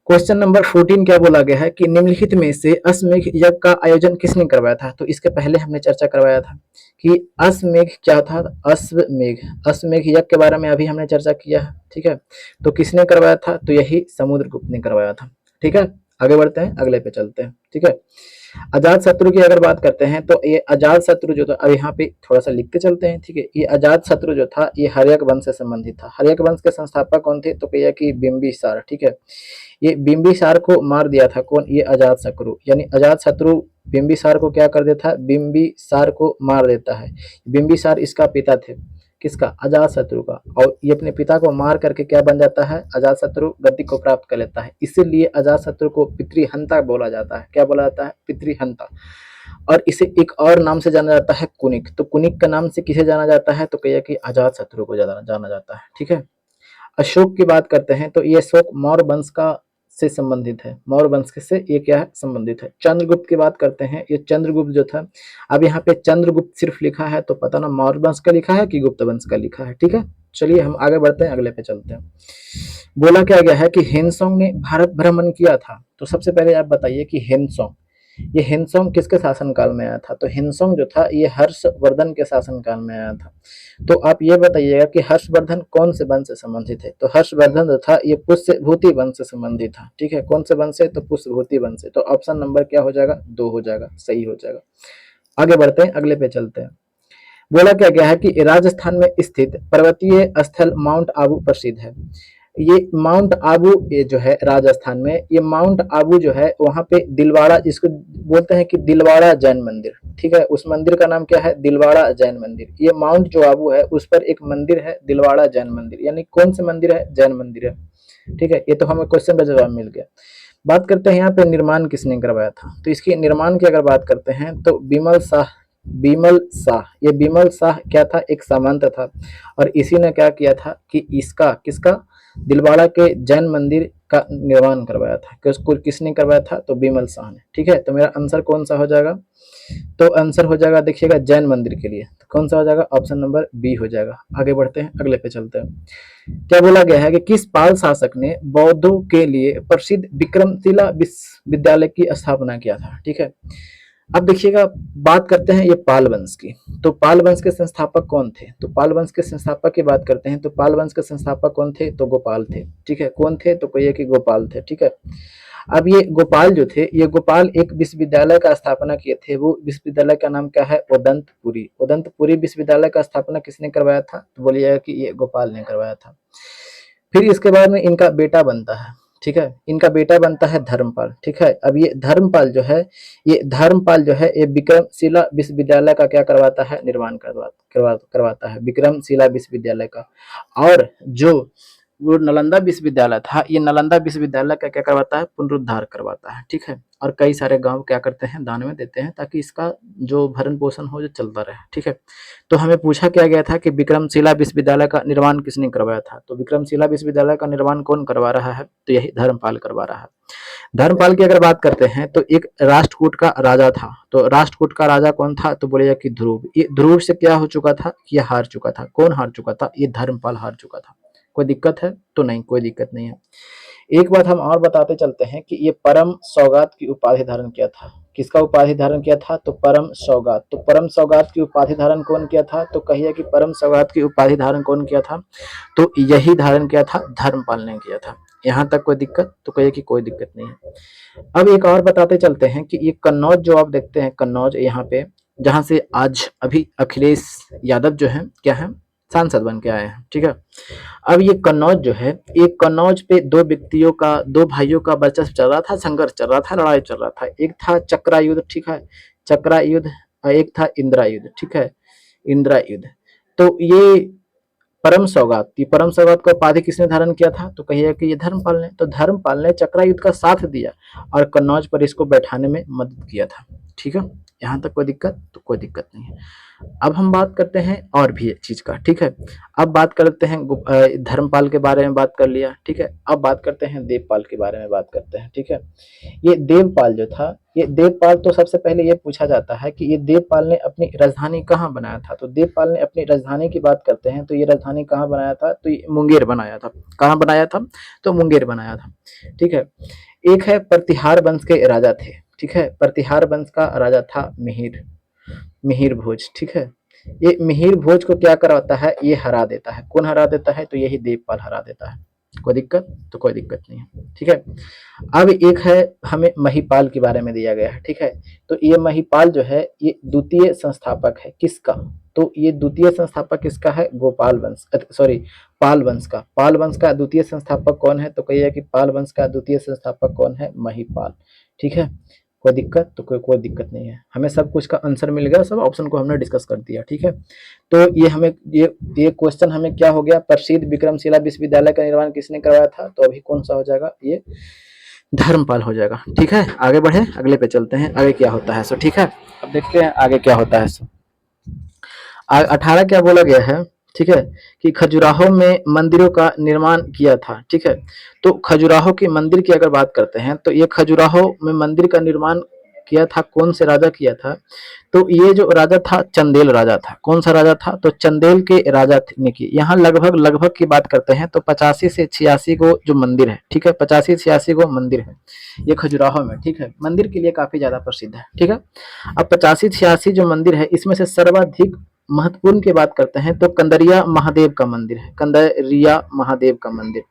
क्वेश्चन नंबर 14 क्या बोला गया है कि निम्नलिखित में से अश्वमेध यज्ञ का आयोजन किसने करवाया था? तो इसके पहले हमने चर्चा करवाया था कि अश्वमेध क्या था? अश्वमेध यज्ञ के बारे में अभी हमने चर्चा किया है, ठीक है। तो किसने करवाया था? तो यही समुद्रगुप्त ने करवाया था, ठीक है। आगे बढ़ते हैं, अगले पे चलते हैं, ठीक है। अजात शत्रु की अगर बात करते हैं तो ये अजात शत्रु जो था, अब यहाँ पे थोड़ा सा लिख के चलते हैं, ठीक है। ये अजात शत्रु जो था ये हर्यक वंश से संबंधित था। हर्यक वंश के संस्थापक कौन थे? तो कहिए कि बिंबिसार, ठीक है। ये बिंबिसार को मार दिया था कौन? ये अजात शत्रु। यानी अजात शत्रु बिंबिसार को क्या कर देता है? बिंबिसार को मार देता है। बिंबिसार इसका पिता थे, किसका? अजात शत्रु का। और ये अपने पिता को मार करके क्या बन जाता है? अजात शत्रु गद्दी को प्राप्त कर लेता है। इसीलिए अजात शत्रु को पितृहंता बोला जाता है। क्या बोला जाता है? पितृहंता। और इसे एक और नाम से जाना जाता है, कुनिक। तो कुनिक का नाम से किसे जाना जाता है? तो कहिए कि अजात शत्रु को जाना जाता है, ठीक है। अशोक की बात करते हैं तो ये अशोक मौर्य वंश का से संबंधित है। मौर्य वंश से ये क्या है? संबंधित है। चंद्रगुप्त की बात करते हैं, ये चंद्रगुप्त जो था, अब यहाँ पे चंद्रगुप्त सिर्फ लिखा है तो पता ना मौर्य वंश का लिखा है कि गुप्त वंश का लिखा है, ठीक है। चलिए हम आगे बढ़ते हैं, अगले पे चलते हैं। बोला क्या गया है कि हिनसोंग ने भारत भ्रमण किया था। तो सबसे पहले आप बताइए कि हिनसोंग, ये हिनसोंग किसके शासनकाल में आया था? तो हिनसोंग जो था ये हर्षवर्धन के शासनकाल में आया था। तो आप ये बताइएगा कि हर्षवर्धन कौन से वंश से संबंधित है? तो हर्षवर्धन जो था ये पुष्यभूति वंश से संबंधित था। ठीक है, कौन से वंश से? तो पुष्यभूति वंश से। तो ऑप्शन नंबर क्या हो जाएगा? 2 हो जाएगा, सही हो जाएगा। आगे बढ़ते हैं, अगले पे चलते हैं। बोला क्या गया है कि राजस्थान में स्थित पर्वतीय स्थल माउंट आबू प्रसिद्ध है। ये माउंट आबू, ये जो है राजस्थान में, ये माउंट आबू जो है वहां पे दिलवाड़ा, जिसको बोलते हैं कि दिलवाड़ा जैन मंदिर। ठीक है, उस मंदिर का नाम क्या है? दिलवाड़ा जैन मंदिर। ये माउंट जो आबू है उस पर एक मंदिर है दिलवाड़ा जैन मंदिर। यानी कौन से मंदिर है? जैन मंदिर है। ठीक है, ये तो हमें क्वेश्चन का जवाब मिल गया। बात करते हैं यहाँ पे निर्माण किसने करवाया था। तो इसके निर्माण की अगर बात करते हैं तो बिमल शाह, बिमल शाह। ये बिमल शाह क्या था? एक सामंत था, और इसी ने क्या किया था कि इसका, किसका? दिलवाड़ा के जैन मंदिर का निर्माण करवाया था। किसको, किसने करवाया था? तो बिमल शाह ने। ठीक है, तो मेरा आंसर कौन सा हो जाएगा? तो आंसर हो जाएगा, देखिएगा, जैन मंदिर के लिए तो कौन सा हो जाएगा? ऑप्शन नंबर बी हो जाएगा। आगे बढ़ते हैं, अगले पे चलते हैं। क्या बोला गया है कि किस पाल शासक ने बौद्धों के लिए प्रसिद्ध विक्रमशिला विश्वविद्यालय की स्थापना किया था? ठीक है, अब देखिएगा, बात करते हैं ये पाल वंश की। तो पाल वंश के संस्थापक कौन थे? तो पाल वंश के संस्थापक की बात करते हैं तो पाल वंश के संस्थापक कौन थे? तो गोपाल थे। ठीक है, कौन थे? तो कहिए कि गोपाल थे। ठीक है, अब ये गोपाल जो थे, ये गोपाल एक विश्वविद्यालय का स्थापना किए थे। वो विश्वविद्यालय का नाम क्या है? उदंतपुरी। उदंतपुरी विश्वविद्यालय का स्थापना किसने करवाया था? तो बोलिएगा कि ये गोपाल ने करवाया था। फिर इसके बाद में इनका बेटा बनता है। ठीक है, इनका बेटा बनता है धर्मपाल। ठीक है, अब ये धर्मपाल जो है, ये धर्मपाल जो है ये विक्रमशिला विश्वविद्यालय का क्या करवाता है? निर्माण करवाता है, विक्रमशिला विश्वविद्यालय का। और जो वो नालंदा विश्वविद्यालय था, ये नालंदा विश्वविद्यालय का क्या करवाता है? पुनरुद्धार करवाता है। ठीक है, और कई सारे गांव क्या करते हैं? दान में देते हैं, ताकि इसका जो भरण पोषण हो जो चलता रहे। ठीक है, तो हमें पूछा क्या गया था कि विक्रमशिला विश्वविद्यालय का निर्माण किसने करवाया था? तो विक्रमशिला विश्वविद्यालय का निर्माण कौन करवा रहा है? तो यही धर्मपाल करवा रहा है। धर्मपाल की अगर बात करते हैं तो एक राष्ट्रकूट का राजा था। तो राष्ट्रकूट का राजा कौन था? तो बोलेगा कि ध्रुव। ये ध्रुव से क्या हो चुका था? ये हार चुका था। कौन हार चुका था? ये धर्मपाल हार चुका था। कोई दिक्कत है? तो नहीं, कोई दिक्कत नहीं है। एक बात हम और बताते चलते हैं कि ये परम सौगात की उपाधि धारण किया था। किसका उपाधि धारण किया था? तो परम सौगात। तो परम सौगात की उपाधि धारण कौन किया था? तो कहिए कि परम सौगात की उपाधि धारण कौन किया था? तो यही धारण किया था, धर्मपाल ने किया था। यहाँ तक कोई दिक्कत? तो कहिए कि कोई दिक्कत नहीं है। अब एक और बताते चलते हैं कि ये कन्नौज जो आप देखते हैं, कन्नौज यहाँ पे, जहाँ से आज अभी अखिलेश यादव जो है क्या है? सांसद बन के आए हैं। ठीक है, अब ये कन्नौज जो है, ये कन्नौज पे दो व्यक्तियों का, दो भाइयों का वर्चस्व चल रहा था, संघर्ष चल रहा था, लड़ाई चल रहा था। एक था चक्रा युद्ध। ठीक है, चक्रा युद्ध, और एक था इंदिरा युद्ध। ठीक है, इंदिरा युद्ध। तो ये परम सौगात, ये परम सौगात का उपाधि किसने धारण किया था? तो कहिए कि ये धर्मपाल ने। तो धर्मपाल ने चक्रा युद्ध का साथ दिया और कन्नौज पर इसको बैठाने में मदद किया था। ठीक है, यहाँ तक कोई दिक्कत? तो कोई दिक्कत नहीं है। अब हम बात करते हैं और भी एक चीज का। ठीक है, अब बात करते हैं धर्मपाल के बारे में बात कर लिया। ठीक है, अब बात करते हैं देवपाल के बारे में बात करते हैं। ठीक है, ये देवपाल जो था, ये देवपाल, तो सबसे पहले ये पूछा जाता है कि ये देवपाल ने अपनी राजधानी कहाँ बनाया था। तो देवपाल ने अपनी राजधानी की बात करते हैं तो ये राजधानी कहाँ बनाया था? तो ये मुंगेर बनाया था। कहाँ बनाया था? तो मुंगेर बनाया था। ठीक है, एक है प्रतिहार वंश के राजा थे। ठीक है, प्रतिहार वंश का राजा था मिहिर, मिहिर भोज। ठीक है, ये मिहिर भोज को क्या करवाता है? ये हरा देता है। कौन हरा देता है? तो यही देवपाल हरा देता है। कोई दिक्कत? तो कोई दिक्कत नहीं है। ठीक है, अब एक है, हमें महिपाल के बारे में दिया गया है। ठीक है, तो ये महिपाल जो है ये द्वितीय संस्थापक है। किसका? तो ये द्वितीय संस्थापक किसका है? गोपाल वंश, सॉरी, पाल वंश का। पाल वंश का द्वितीय संस्थापक कौन है? तो कहिए कि पाल वंश का द्वितीय संस्थापक कौन है? महिपाल। ठीक है, कोई दिक्कत? तो कोई दिक्कत नहीं है। हमें सब कुछ का आंसर मिल गया, सब ऑप्शन को हमने डिस्कस कर दिया। ठीक है, तो ये हमें ये क्वेश्चन हमें क्या हो गया? प्रसिद्ध विक्रमशिला विश्वविद्यालय का निर्माण किसने करवाया था? तो अभी कौन सा हो जाएगा? ये धर्मपाल हो जाएगा। ठीक है, आगे बढ़े, अगले पे चलते हैं, आगे क्या होता है। सो ठीक है, अब देखते हैं आगे क्या होता है। सो 18 क्या बोला गया है? ठीक है, कि खजुराहो में मंदिरों का निर्माण किया था। ठीक है, तो खजुराहो के मंदिर की अगर बात करते हैं तो ये खजुराहो में मंदिर का निर्माण किया था, कौन से राजा किया था? तो ये जो राजा था चंदेल राजा था। कौन सा राजा था? तो चंदेल के राजा ने की। यहाँ लगभग लगभग की बात करते हैं तो 85 से 86 को जो मंदिर है, ठीक है, 85-86 को मंदिर है ये खजुराहो में, ठीक है, मंदिर के लिए काफी ज्यादा प्रसिद्ध है, ठीक है। अब 85-86 जो मंदिर है इसमें से सर्वाधिक महत्वपूर्ण की बात करते हैं तो कंदरिया महादेव का मंदिर है, कंदरिया महादेव का मंदिर,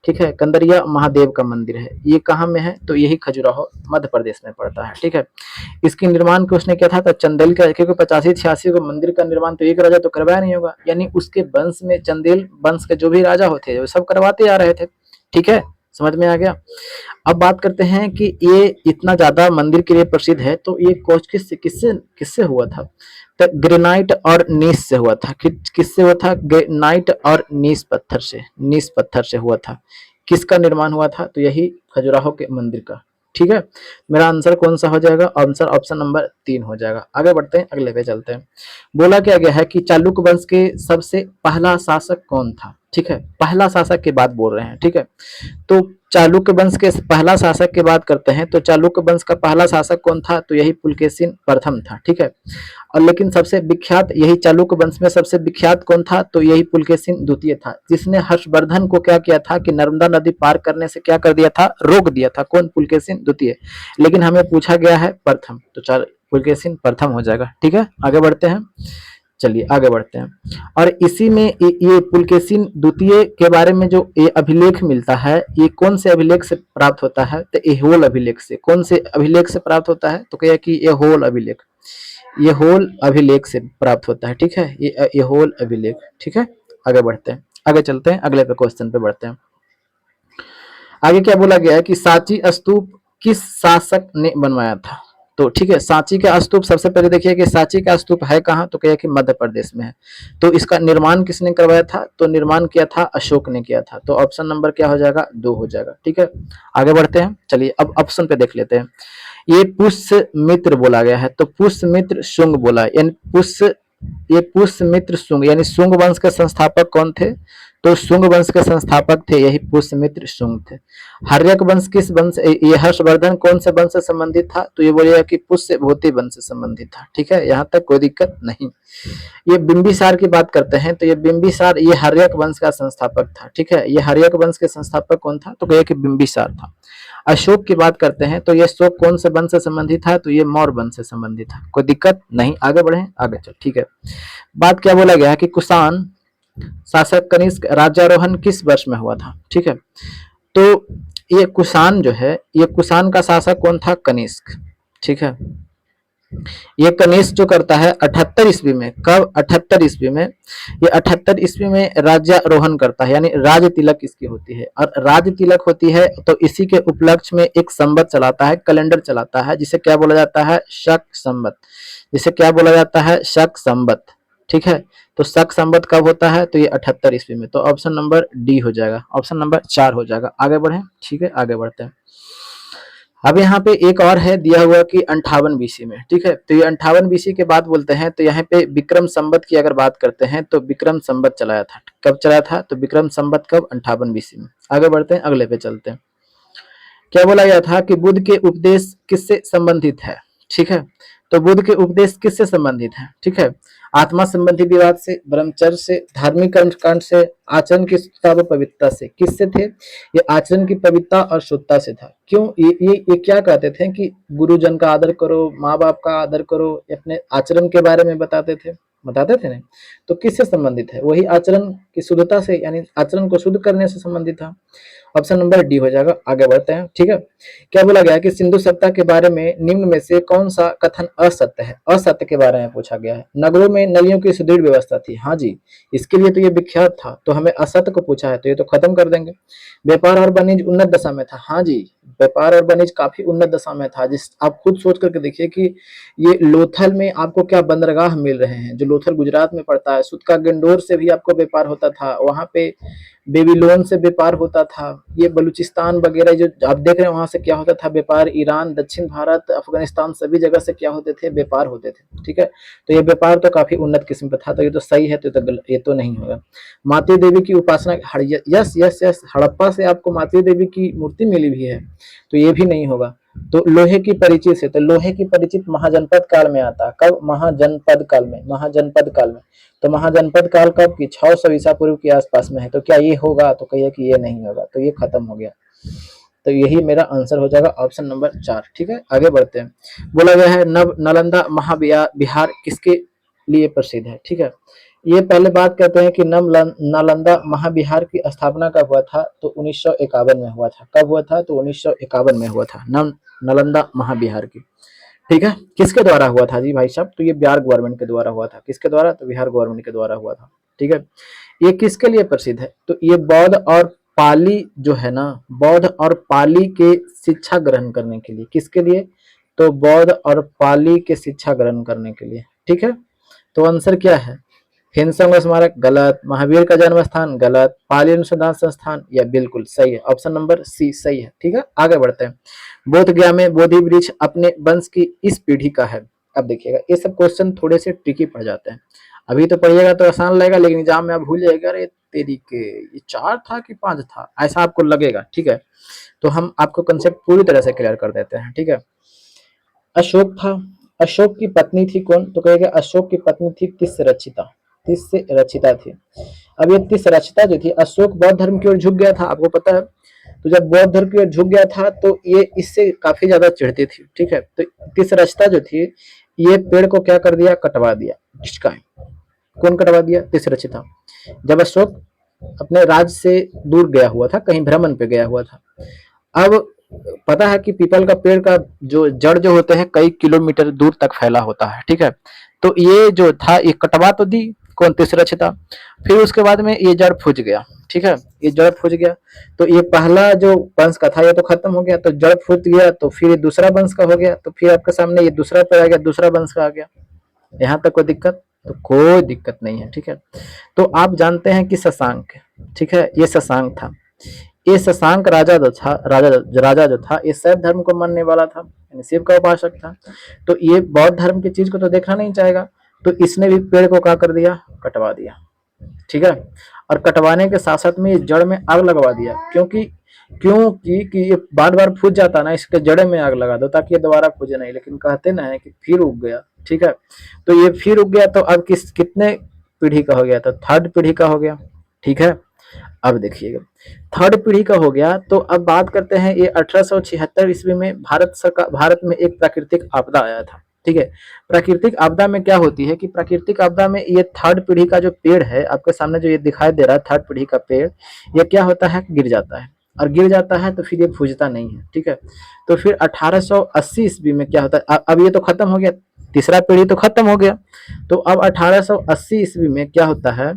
ठीक है, कंदरिया महादेव का मंदिर है। ये कहाँ में है? तो यही खजुराहो मध्य प्रदेश में पड़ता है, ठीक है। इसके निर्माण को उसने किया था तो चंदेल का, क्योंकि 85-86 को मंदिर का निर्माण तो एक राजा तो करवाया नहीं होगा, यानी उसके वंश में चंदेल वंश के जो भी राजा होते वो सब करवाते आ रहे थे, ठीक है, समझ में आ गया। अब बात करते हैं कि ये इतना ज्यादा मंदिर के लिए प्रसिद्ध है तो ये कोच किससे किससे किससे हुआ था? तो ग्रेनाइट और नीस से हुआ था। किससे हुआ था? ग्रेनाइट और नीस पत्थर से, नीस पत्थर से हुआ था। किसका निर्माण हुआ था? तो यही खजुराहो के मंदिर का, ठीक है। मेरा आंसर कौन सा हो जाएगा? आंसर ऑप्शन नंबर 3 हो जाएगा। आगे बढ़ते हैं, अगले पे चलते हैं। बोला क्या गया है कि चालुक्य वंश के सबसे पहला शासक कौन था, ठीक है, पहला शासक की बात बोल रहे हैं, ठीक है। तो चालुक्य वंश के पहला शासक की बात करते हैं तो चालुक्य वंश का पहला शासक कौन था? तो यही पुलकेशिन प्रथम था, ठीक है। और लेकिन सबसे विख्यात यही चालुक्य वंश में सबसे विख्यात कौन था? तो यही पुलकेशिन द्वितीय था, जिसने हर्षवर्धन को क्या किया था कि नर्मदा नदी पार करने से क्या कर दिया था? रोक दिया था। कौन? पुलकेशिन द्वितीय। लेकिन हमें पूछा गया है प्रथम, तो पुलकेशिन प्रथम हो जाएगा, ठीक है। आगे बढ़ते हैं, चलिए आगे बढ़ते हैं। और इसी में ये पुलकेशिन द्वितीय के बारे में जो ये अभिलेख मिलता है, ये कौन से अभिलेख से प्राप्त होता है? तो एहोल अभिलेख से। कौन से अभिलेख से प्राप्त होता है? तो कहिए कि एहोल अभिलेख, ये होल अभिलेख से प्राप्त होता है, ठीक है, ये होल अभिलेख, ठीक है। आगे बढ़ते हैं, आगे चलते हैं, अगले पे क्वेश्चन पे बढ़ते हैं। आगे क्या बोला गया है कि सांची स्तूप किस शासक ने बनवाया था? तो ठीक है, सांची का स्तूप सबसे पहले देखिए कि सांची का स्तूप है कहाँ? तो कहिए कि मध्य प्रदेश में है। तो इसका निर्माण किसने करवाया था? तो निर्माण किया था अशोक ने किया था। तो ऑप्शन नंबर क्या हो जाएगा? 2 हो जाएगा, ठीक है। आगे बढ़ते हैं, चलिए अब ऑप्शन पे देख लेते हैं। ये पुष्यमित्र बोला गया है, तो पुष्यमित्र शुंग बोला, यानी ये पुष्यमित्र शुंग यानी शुंग वंश के संस्थापक कौन थे? तो शुंग वंश के संस्थापक थे यही पुष्यमित्र शुंग थे। हर्यक वंश किस वंश, ये हर्षवर्धन कौन से वंश से संबंधित था? तो ये बोलेगा कि पुष्यभूति वंश से संबंधित था, ठीक है, यहाँ तक कोई दिक्कत नहीं। ये बिंबिसार की बात करते हैं तो ये बिंबिसार ये हर्यक वंश का संस्थापक था, ठीक है, ये हर्यक वंश के संस्थापक कौन था? तो कहिए कि बिंबिसार था। अशोक की बात करते हैं तो ये अशोक कौन से वंश से संबंधित था? तो ये मौर्य वंश से संबंधित था। कोई दिक्कत नहीं, आगे बढ़े, आगे चल, ठीक है। बात क्या बोला गया है कि कुषाण शासक कनिष्क राज्यारोहण किस वर्ष में हुआ था? ठीक है, तो ये कुषाण जो है, ये कुषाण का शासक कौन था? कनिष्क, ठीक है। ये कनिष्क जो करता है 78 ईस्वी में, कब? 78 ईस्वी में। ये 78 ईस्वी में राज्यारोहण करता है, यानी राज तिलक इसकी होती है। और राज तिलक होती है तो इसी के उपलक्ष्य में एक संवत चलाता है, कैलेंडर चलाता है, जिसे क्या बोला जाता है? शक संवत। जिसे क्या बोला जाता है? शक संवत, ठीक है। तो शक संवत कब होता है? तो ये 78 ईस्वी में। तो ऑप्शन नंबर डी हो जाएगा, ऑप्शन नंबर 4 हो जाएगा। आगे बढ़े, ठीक है, आगे बढ़ते हैं। अब यहाँ पे एक और है दिया हुआ कि 58 बीसी में, ठीक है। तो ये 58 बीसी के बाद बोलते हैं तो यहाँ पे विक्रम संवत की अगर बात करते हैं तो विक्रम संवत चलाया था। कब चलाया था? तो विक्रम संवत कब? 58 बीसी में। आगे बढ़ते हैं, अगले पे चलते हैं। क्या बोला गया था कि बुद्ध के उपदेश किससे संबंधित है? ठीक है, तो बुद्ध के उपदेश किससे संबंधित है? ठीक है, आत्मा संबंधी विवाद से, ब्रह्मचर्य से, धार्मिक कर्मकांड से, आचरण की शुद्धता व पवित्रता से। किससे थे? ये आचरण की पवित्रता और शुद्धता से था। क्यों? ये क्या कहते थे कि गुरुजन का आदर करो, माँ बाप का आदर करो, अपने आचरण के बारे में बताते थे नहीं। तो किससे संबंधित है? वही आचरण की शुद्धता से, यानी आचरण को शुद्ध करने से संबंधित था। ऑप्शन नंबर डी हो जाएगा। आगे बढ़ते हैं, ठीक है। क्या बोला गया कि सिंधु सभ्यता के बारे में निम्न में से कौन सा कथन असत्य है? असत्य के बारे में पूछा गया है। नगरों में नलियों की सुदृढ़ व्यवस्था थी, हाँ जी, इसके लिए तो ये विख्यात था। तो हमें असत्य को पूछा है तो ये तो खत्म कर देंगे। व्यापार और वाणिज्य उन्नत दशा में था, हाँ जी, व्यापार और वाणिज्य काफी उन्नत दशा में था। जिस आप खुद सोच करके देखिए कि ये लोथल में आपको क्या बंदरगाह मिल रहे हैं, जो लोथल गुजरात में पड़ता है। सुतका गंडोर से भी आपको व्यापार होता था, वहां पे बेबीलोन से व्यापार होता था। ये बलूचिस्तान वगैरह जो आप देख रहे हैं वहां से क्या होता था व्यापार। ईरान, दक्षिण भारत, अफगानिस्तान, सभी जगह से क्या होते थे? व्यापार होते थे, ठीक है। तो ये व्यापार तो काफी उन्नत किस्म का था। तो ये तो सही है, तो ये तो नहीं होगा। मातृ देवी की उपासना, यस यस यस, हड़प्पा से आपको मातृ देवी की मूर्ति मिली भी है, तो ये भी नहीं होगा। तो लोहे की परिचित से, तो लोहे की परिचित महाजनपद काल में आता है। कब? महाजनपद काल में, महाजनपद काल में। तो महाजनपद काल कब की? 600 ईसा पूर्व के आसपास में है। तो क्या ये होगा? तो कहिए कि ये नहीं होगा, तो ये खत्म हो गया। तो यही मेरा आंसर हो जाएगा ऑप्शन नंबर 4। ठीक है, आगे बढ़ते हैं। बोला गया है नव नालंदा महाविहार किसके लिए प्रसिद्ध है? ठीक है, ये पहले बात करते हैं कि नव नालंदा महाविहार की स्थापना कब हुआ था? तो 1951 में हुआ था। कब हुआ था? तो 1951 में हुआ था नव नालंदा महाविहार की। ठीक है, किसके द्वारा हुआ था जी भाई साहब? तो ये बिहार गवर्नमेंट के द्वारा हुआ था। किसके द्वारा? तो बिहार गवर्नमेंट के द्वारा हुआ था। ठीक है, ये किसके लिए प्रसिद्ध है? तो ये बौद्ध और पाली जो है ना, बौद्ध और पाली के शिक्षा ग्रहण करने के लिए। किसके लिए? तो बौद्ध और पाली के शिक्षा ग्रहण करने के लिए। ठीक है, तो आंसर क्या है? हिंसंग स्मारक गलत, महावीर का जन्म स्थान गलत, पाली अनुसंधान संस्थान या बिल्कुल सही है, ऑप्शन नंबर सी सही है। ठीक है, आगे बढ़ते हैं। बोध गया में बोधि वृक्ष अपने वंश की इस पीढ़ी का है। अब देखिएगा, ये सब क्वेश्चन थोड़े से ट्रिकी पड़ जाते हैं। अभी तो पढ़िएगा तो आसान लगेगा, लेकिन एग्जाम में आप भूल जाएगा, अरे तेरी के ये 4 था कि 5 था, ऐसा आपको लगेगा। ठीक है, तो हम आपको कंसेप्ट पूरी तरह से क्लियर कर देते हैं। ठीक है, अशोक था, अशोक की पत्नी थी कौन? तो कहेगा अशोक की पत्नी थी तिस्सरचिता, तिस्सरचिता थी। अब ये तिस्सरचिता जो थी, अशोक बौद्ध धर्म की ओर झुक गया था, आपको पता है। तो जब बौद्ध धर्म की ओर झुक गया था तो ये इससे काफी ज्यादा चिढ़ती थी। ठीक है, तो तिस्सरचिता जो थी, ये पेड़ को क्या कर दिया? कटवा दिया। किसका? कौन कटवा दिया? तिस्सरचिता। जब अशोक अपने राज्य से दूर गया हुआ था, कहीं भ्रमण पे गया हुआ था। अब पता है कि पीपल का पेड़ का जो जड़ जो होते हैं कई किलोमीटर दूर तक फैला होता है। ठीक है, तो ये जो था ये कटवा तो दी कौन? तिस्सरचिता। फिर उसके बाद में ये जड़ फूज गया। ठीक है, ये जड़ फूज गया, तो ये पहला जो वंश का था ये तो खत्म हो गया। तो जड़ फूज गया तो फिर ये दूसरा वंश का हो गया। तो फिर आपके सामने ये दूसरा पेड़ आ गया, दूसरा वंश का आ गया। यहाँ तक कोई दिक्कत? तो कोई दिक्कत नहीं है। ठीक है, तो आप जानते हैं कि शशांक, ठीक है, ये शशांक था। ये शशांक राजा जो था, राजा जो था, ये शैव धर्म को मानने वाला था, यानी शिव का उपासक था। तो ये बौद्ध धर्म की चीज को तो देखना नहीं चाहेगा, तो इसने भी पेड़ को क्या कर दिया? कटवा दिया। ठीक है, और कटवाने के साथ साथ में ये जड़ में आग लगवा दिया। क्योंकि क्योंकि कि ये बार बार फूट जाता ना, इसके जड़े में आग लगा दो ताकि ये दोबारा फूजे नहीं। लेकिन कहते ना है कि फिर उग गया। ठीक है, तो ये फिर उग गया, तो अब कितने पीढ़ी का हो गया? तो 3rd पीढ़ी का हो गया। ठीक है, अब देखिएगा, 3rd पीढ़ी का हो गया। तो अब बात करते हैं, ये 1876 ईस्वी में भारत में एक प्राकृतिक आपदा आया था। ठीक है, प्राकृतिक आपदा में क्या होती है कि प्राकृतिक आपदा में ये 3rd पीढ़ी का जो पेड़ है, आपके सामने जो ये दिखाई दे रहा है 3rd पीढ़ी का पेड़, ये क्या होता है? गिर जाता है। और गिर जाता है तो फिर ये फूजता नहीं है। ठीक है, तो फिर 1880 ईस्वी में क्या होता है? अब ये तो खत्म हो गया, तीसरा पीढ़ी तो खत्म हो गया। तो अब 1880 ईस्वी में क्या होता है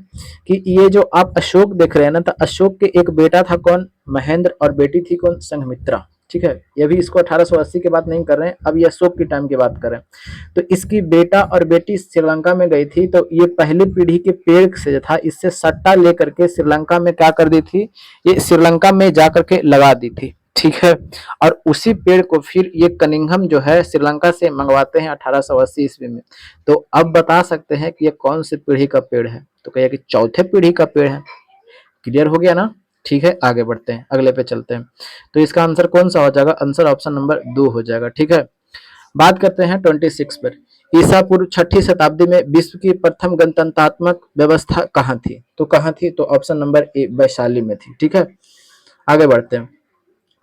कि ये जो आप अशोक देख रहे हैं ना, तो अशोक के एक बेटा था कौन? महेंद्र, और बेटी थी कौन? संघमित्रा। ठीक है, ये भी इसको 1880 की बात नहीं कर रहे हैं, अब ये अशोक की टाइम की बात कर रहे हैं। तो इसकी बेटा और बेटी श्रीलंका में गई थी, तो ये पहली पीढ़ी के पेड़ से जो था, इससे सट्टा लेकर के श्रीलंका में क्या कर दी थी? ये श्रीलंका में जाकर के लगा दी थी। ठीक है, और उसी पेड़ को फिर ये कनिंघम जो है श्रीलंका से मंगवाते हैं 1880 ईस्वी में। तो अब बता सकते हैं कि ये कौन सी पीढ़ी का पेड़ है? तो कहिए कि 4थे पीढ़ी का पेड़ है। क्लियर हो गया ना? ठीक है, आगे बढ़ते हैं, अगले पे चलते हैं। तो इसका आंसर कौन सा हो जाएगा? आंसर ऑप्शन नंबर 2 हो जाएगा। ठीक है, बात करते हैं 26 पर। ईसा पूर्व 6ठी शताब्दी में विश्व की प्रथम गणतंत्रात्मक व्यवस्था कहाँ थी? तो कहाँ थी? तो ऑप्शन नंबर ए वैशाली में थी। ठीक है, आगे बढ़ते हैं।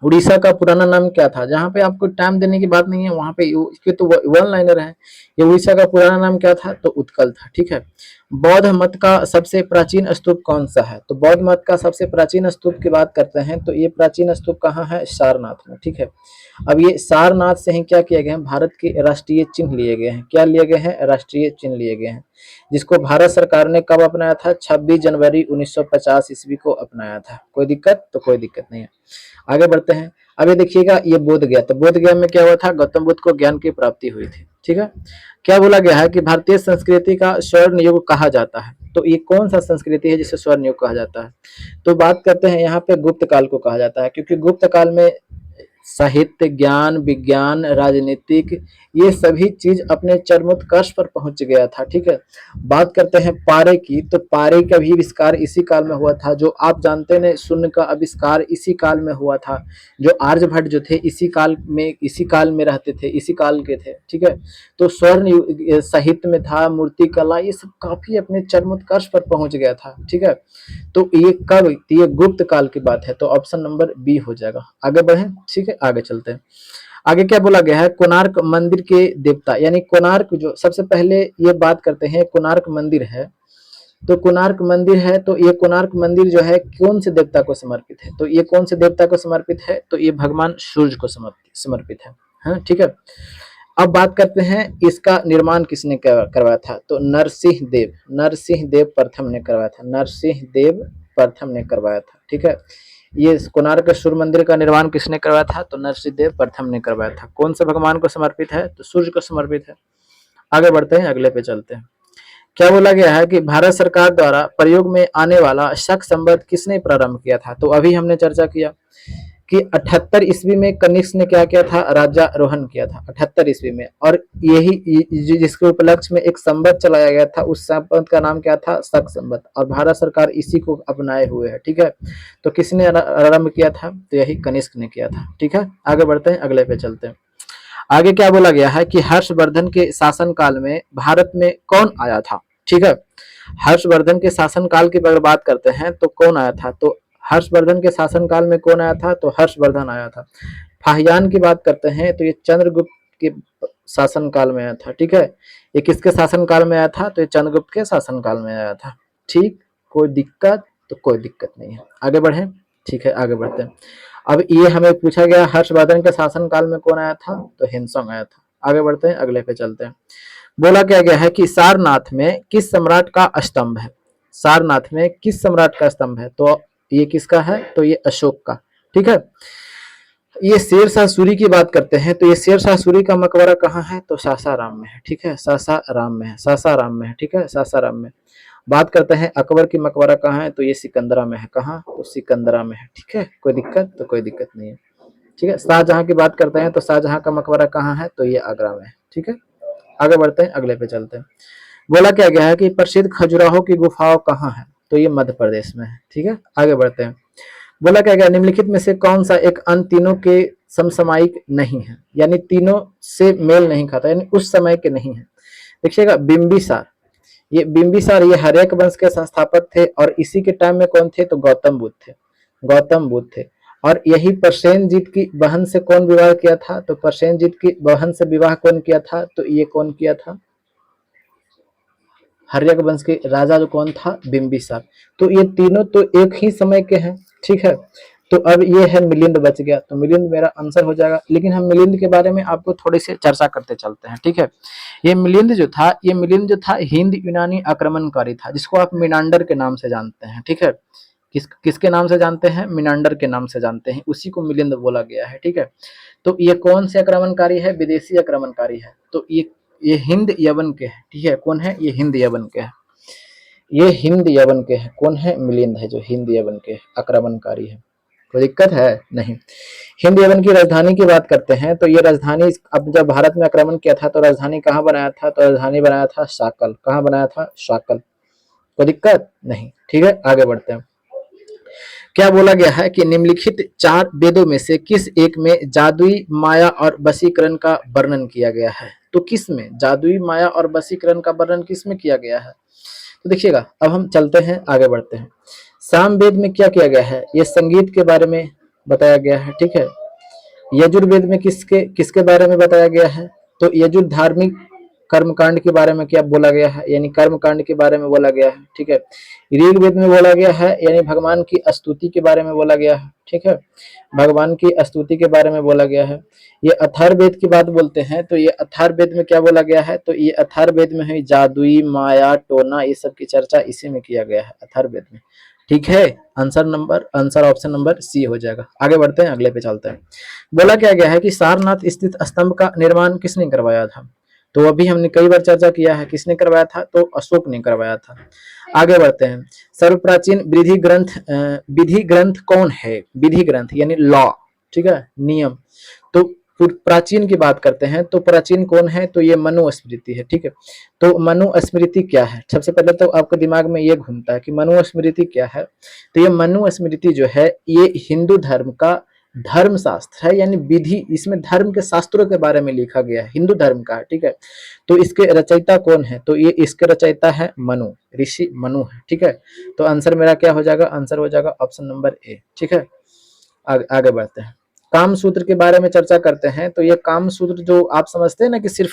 उड़ीसा का पुराना नाम क्या था? जहाँ पे आपको टाइम देने की बात नहीं है, वहां पे इसके तो 1 लाइनर है। ये उड़ीसा का पुराना नाम क्या था? तो उत्कल था। ठीक है, बौद्ध मत का सबसे प्राचीन स्तूप कौन सा है? तो बौद्ध मत का सबसे प्राचीन स्तूप की बात करते हैं, तो ये प्राचीन स्तूप कहाँ है? सारनाथ में। ठीक है, अब ये सारनाथ से ही क्या किया गया है? भारत के राष्ट्रीय चिन्ह लिए गए हैं। क्या लिए गए हैं? राष्ट्रीय चिन्ह लिए गए हैं, जिसको भारत सरकार ने कब अपनाया था? 26 जनवरी 1950 ईस्वी को अपनाया था। कोई दिक्कत? तो कोई दिक्कत नहीं है, आगे बढ़ते हैं। अब ये देखिएगा, ये बोध गया, तो बोध गया में क्या हुआ था? गौतम बुद्ध को ज्ञान की प्राप्ति हुई थी। ठीक है, क्या बोला गया है कि भारतीय संस्कृति का स्वर्ण युग कहा जाता है? तो ये कौन सा संस्कृति है जिसे स्वर्ण युग कहा जाता है? तो बात करते हैं यहाँ पे गुप्त काल को कहा जाता है, क्योंकि गुप्त काल में साहित्य, ज्ञान, विज्ञान, राजनीतिक, ये सभी चीज अपने चरमोत्कर्ष पर पहुंच गया था। ठीक है, बात करते हैं पारे की, तो पारे का भी आविष्कार इसी काल में हुआ था। जो आप जानते हैं शून्य का आविष्कार इसी काल में हुआ था। जो आर्यभट्ट जो थे इसी काल में रहते थे, इसी काल के थे। ठीक है, तो साहित्य में था, मूर्ति कला, ये सब काफी अपने चरमोत्कर्ष पर पहुंच गया था। ठीक है, तो ये कब, ये गुप्त काल की बात है, तो ऑप्शन नंबर बी हो जाएगा। आगे बढ़े, ठीक है, आगे चलते हैं। आगे क्या बोला गया है, कोणार्क मंदिर के देवता, यानी कोणार्क जो सबसे पहले ये बात करते हैं, कोणार्क मंदिर है, तो कोणार्क मंदिर है, तो ये कोणार्क मंदिर जो है कौन से देवता को समर्पित है, तो ये कौन से देवता को समर्पित है, तो ये भगवान सूर्य को समर्पित है। हाँ, ठीक है। अब बात करते हैं इसका निर्माण किसने करवाया था, तो नरसिंह देव प्रथम ने करवाया था, नरसिंह देव प्रथम ने करवाया था। ठीक है, ये कोणार्क सूर्य मंदिर का निर्माण किसने करवाया था, तो नरसिंह देव प्रथम ने करवाया था। कौन से भगवान को समर्पित है, तो सूर्य को समर्पित है। आगे बढ़ते हैं, अगले पे चलते हैं। क्या बोला गया है कि भारत सरकार द्वारा प्रयोग में आने वाला शक संवत किसने प्रारंभ किया था, तो अभी हमने चर्चा किया कि 78 ईस्वी में कनिष्क ने क्या किया था, राज्यारोहण किया था 78 ईस्वी में, और यही जिसके उपलक्ष्य में एक संवत चलाया गया था, उस संवत का नाम क्या था, शक संवत, और भारत सरकार इसी को अपनाए हुए है। ठीक है, तो किसने आरंभ किया था, तो यही कनिष्क ने किया था। ठीक है, आगे बढ़ते हैं, अगले पे चलते हैं। आगे क्या बोला गया है कि हर्षवर्धन के शासनकाल में भारत में कौन आया था। ठीक है, हर्षवर्धन के शासनकाल की अगर बात करते हैं तो कौन आया था, तो हर्षवर्धन के शासनकाल में कौन आया था, तो हर्षवर्धन आया था। फाहियान की बात करते हैं तो ये चंद्रगुप्त के शासनकाल में आया था। ठीक है, ये किसके शासनकाल में आया था, तो ये चंद्रगुप्त के शासनकाल में आया था। ठीक, कोई दिक्कत, तो कोई दिक्कत नहीं है, आगे बढ़े। ठीक है, आगे बढ़ते हैं। अब ये हमें पूछा गया हर्षवर्धन के शासनकाल में कौन आया था, तो हिंसोंग आया था। आगे बढ़ते हैं, अगले पे चलते हैं। बोला क्या गया है कि सारनाथ में किस सम्राट का स्तंभ है, सारनाथ में किस सम्राट का स्तंभ है, तो ये किसका है, तो ये अशोक का। ठीक है, ये शेरशाह सूरी की बात करते हैं, तो ये शेरशाह सूरी का मकबरा कहाँ है, तो सासाराम में है। ठीक है, सासाराम में है, सासाराम में है। ठीक है, सासाराम में। बात करते हैं अकबर की मकबरा कहाँ है, तो ये सिकंदरा में है। कहाँ, तो सिकंदरा में है। ठीक है, कोई दिक्कत, तो कोई दिक्कत नहीं है। ठीक है, शाहजहां की बात करते हैं, तो शाहजहां का मकबरा कहाँ है, तो ये आगरा में है। ठीक है, आगे बढ़ते हैं, अगले पे चलते हैं। बोला क्या गया है कि प्रसिद्ध खजुराहो की गुफाओं कहाँ है, तो ये मध्य प्रदेश में है। ठीक है, आगे बढ़ते हैं। बोला क्या गया, निम्नलिखित में से कौन सा एक अन्य तीनों के समसामयिक नहीं है, यानी तीनों से मेल नहीं खाता, यानी उस समय के नहीं है। देखिएगा, बिंबिसार, ये हर्यक वंश के संस्थापक थे, और इसी के टाइम में कौन थे, तो गौतम बुद्ध थे, गौतम बुद्ध थे। और यही प्रसेनजीत की बहन से कौन विवाह किया था, तो प्रसेनजीत की बहन से विवाह कौन किया था, तो ये कौन किया था, हर्यक वंश के राजा जो कौन था, बिंबिसार। तो ये तीनों तो एक ही समय के हैं। ठीक है, तो अब ये है मिलिंद बच गया, तो मिलिंद मेरा आंसर हो जाएगा। लेकिन हम मिलिंद के बारे में आपको थोड़ी सी चर्चा करते चलते हैं। ठीक है, ये मिलिंद जो था हिंद यूनानी आक्रमणकारी था, जिसको आप मिनांडर के नाम से जानते हैं। ठीक है, किसके नाम से जानते हैं, मिनांडर के नाम से जानते हैं, उसी को मिलिंद बोला गया है। ठीक है, तो ये कौन से आक्रमणकारी है, विदेशी आक्रमणकारी है, तो ये हिंद यवन के है। ठीक है, कौन है, ये हिंद यवन के है, ये हिंद यवन के है। कौन है, मिलिंद है, जो हिंद यवन के आक्रमणकारी है। कोई दिक्कत है, नहीं। हिंद यवन की राजधानी की बात करते हैं, तो ये राजधानी अब जब भारत में आक्रमण किया था, तो राजधानी कहाँ बनाया था, तो राजधानी बनाया था शाकल। कहाँ बनाया था, शाकल। कोई दिक्कत नहीं। ठीक है, आगे बढ़ते हैं। क्या बोला गया है कि निम्नलिखित 4 वेदों में से किस एक में जादुई माया और वशीकरण का वर्णन किया गया है, तो किस में जादुई माया और वशीकरण का वर्णन किस में किया गया है, तो देखिएगा, अब हम चलते हैं, आगे बढ़ते हैं। सामवेद में क्या किया गया है, ये संगीत के बारे में बताया गया है। ठीक है, यजुर्वेद में किसके किसके बारे में बताया गया है, तो यजुर धार्मिक कर्मकांड के बारे में क्या बोला गया है, यानी कर्मकांड के बारे में बोला गया है। ठीक है, ऋग्वेद में बोला गया है, यानी भगवान की स्तुति के बारे में बोला गया है। ठीक है, भगवान की स्तुति के बारे में बोला गया है। ये अथर्ववेद की बात बोलते हैं, तो ये अथर्ववेद में क्या बोला गया है, तो ये अथर्ववेद में है जादुई माया टोना, ये सब की चर्चा इसी में किया गया है, अथर्ववेद में। ठीक है, आंसर ऑप्शन नंबर सी हो जाएगा। आगे बढ़ते हैं, अगले पे चलते हैं। बोला क्या गया है कि सारनाथ स्थित स्तंभ का निर्माण किसने करवाया था, तो अभी हमने कई बार चर्चा किया है, किसने करवाया था, तो अशोक ने करवाया था। आगे बढ़ते हैं। सर्वप्राचीन विधि ग्रंथ कौन है, विधि ग्रंथ यानी लॉ। ठीक है, नियम। तो प्राचीन की बात करते हैं तो प्राचीन कौन है, तो ये मनुस्मृति है, ठीक है। तो मनुस्मृति क्या है, सबसे पहले तो आपके दिमाग में ये घूमता है कि मनुस्मृति क्या है। तो ये मनुस्मृति जो है ये हिंदू धर्म का धर्म शास्त्र है, यानी विधि, इसमें धर्म के शास्त्रों के बारे में लिखा गया है, हिंदू धर्म का है, ठीक है। तो इसके रचयिता कौन है, तो ये इसके रचयिता है मनु, ऋषि मनु है, ठीक है। तो आंसर मेरा क्या हो जाएगा, आंसर हो जाएगा ऑप्शन नंबर ए, ठीक है। आगे बढ़ते हैं, काम सूत्र के बारे में चर्चा करते हैं। तो ये काम सूत्र जो आप समझते हैं ना कि सिर्फ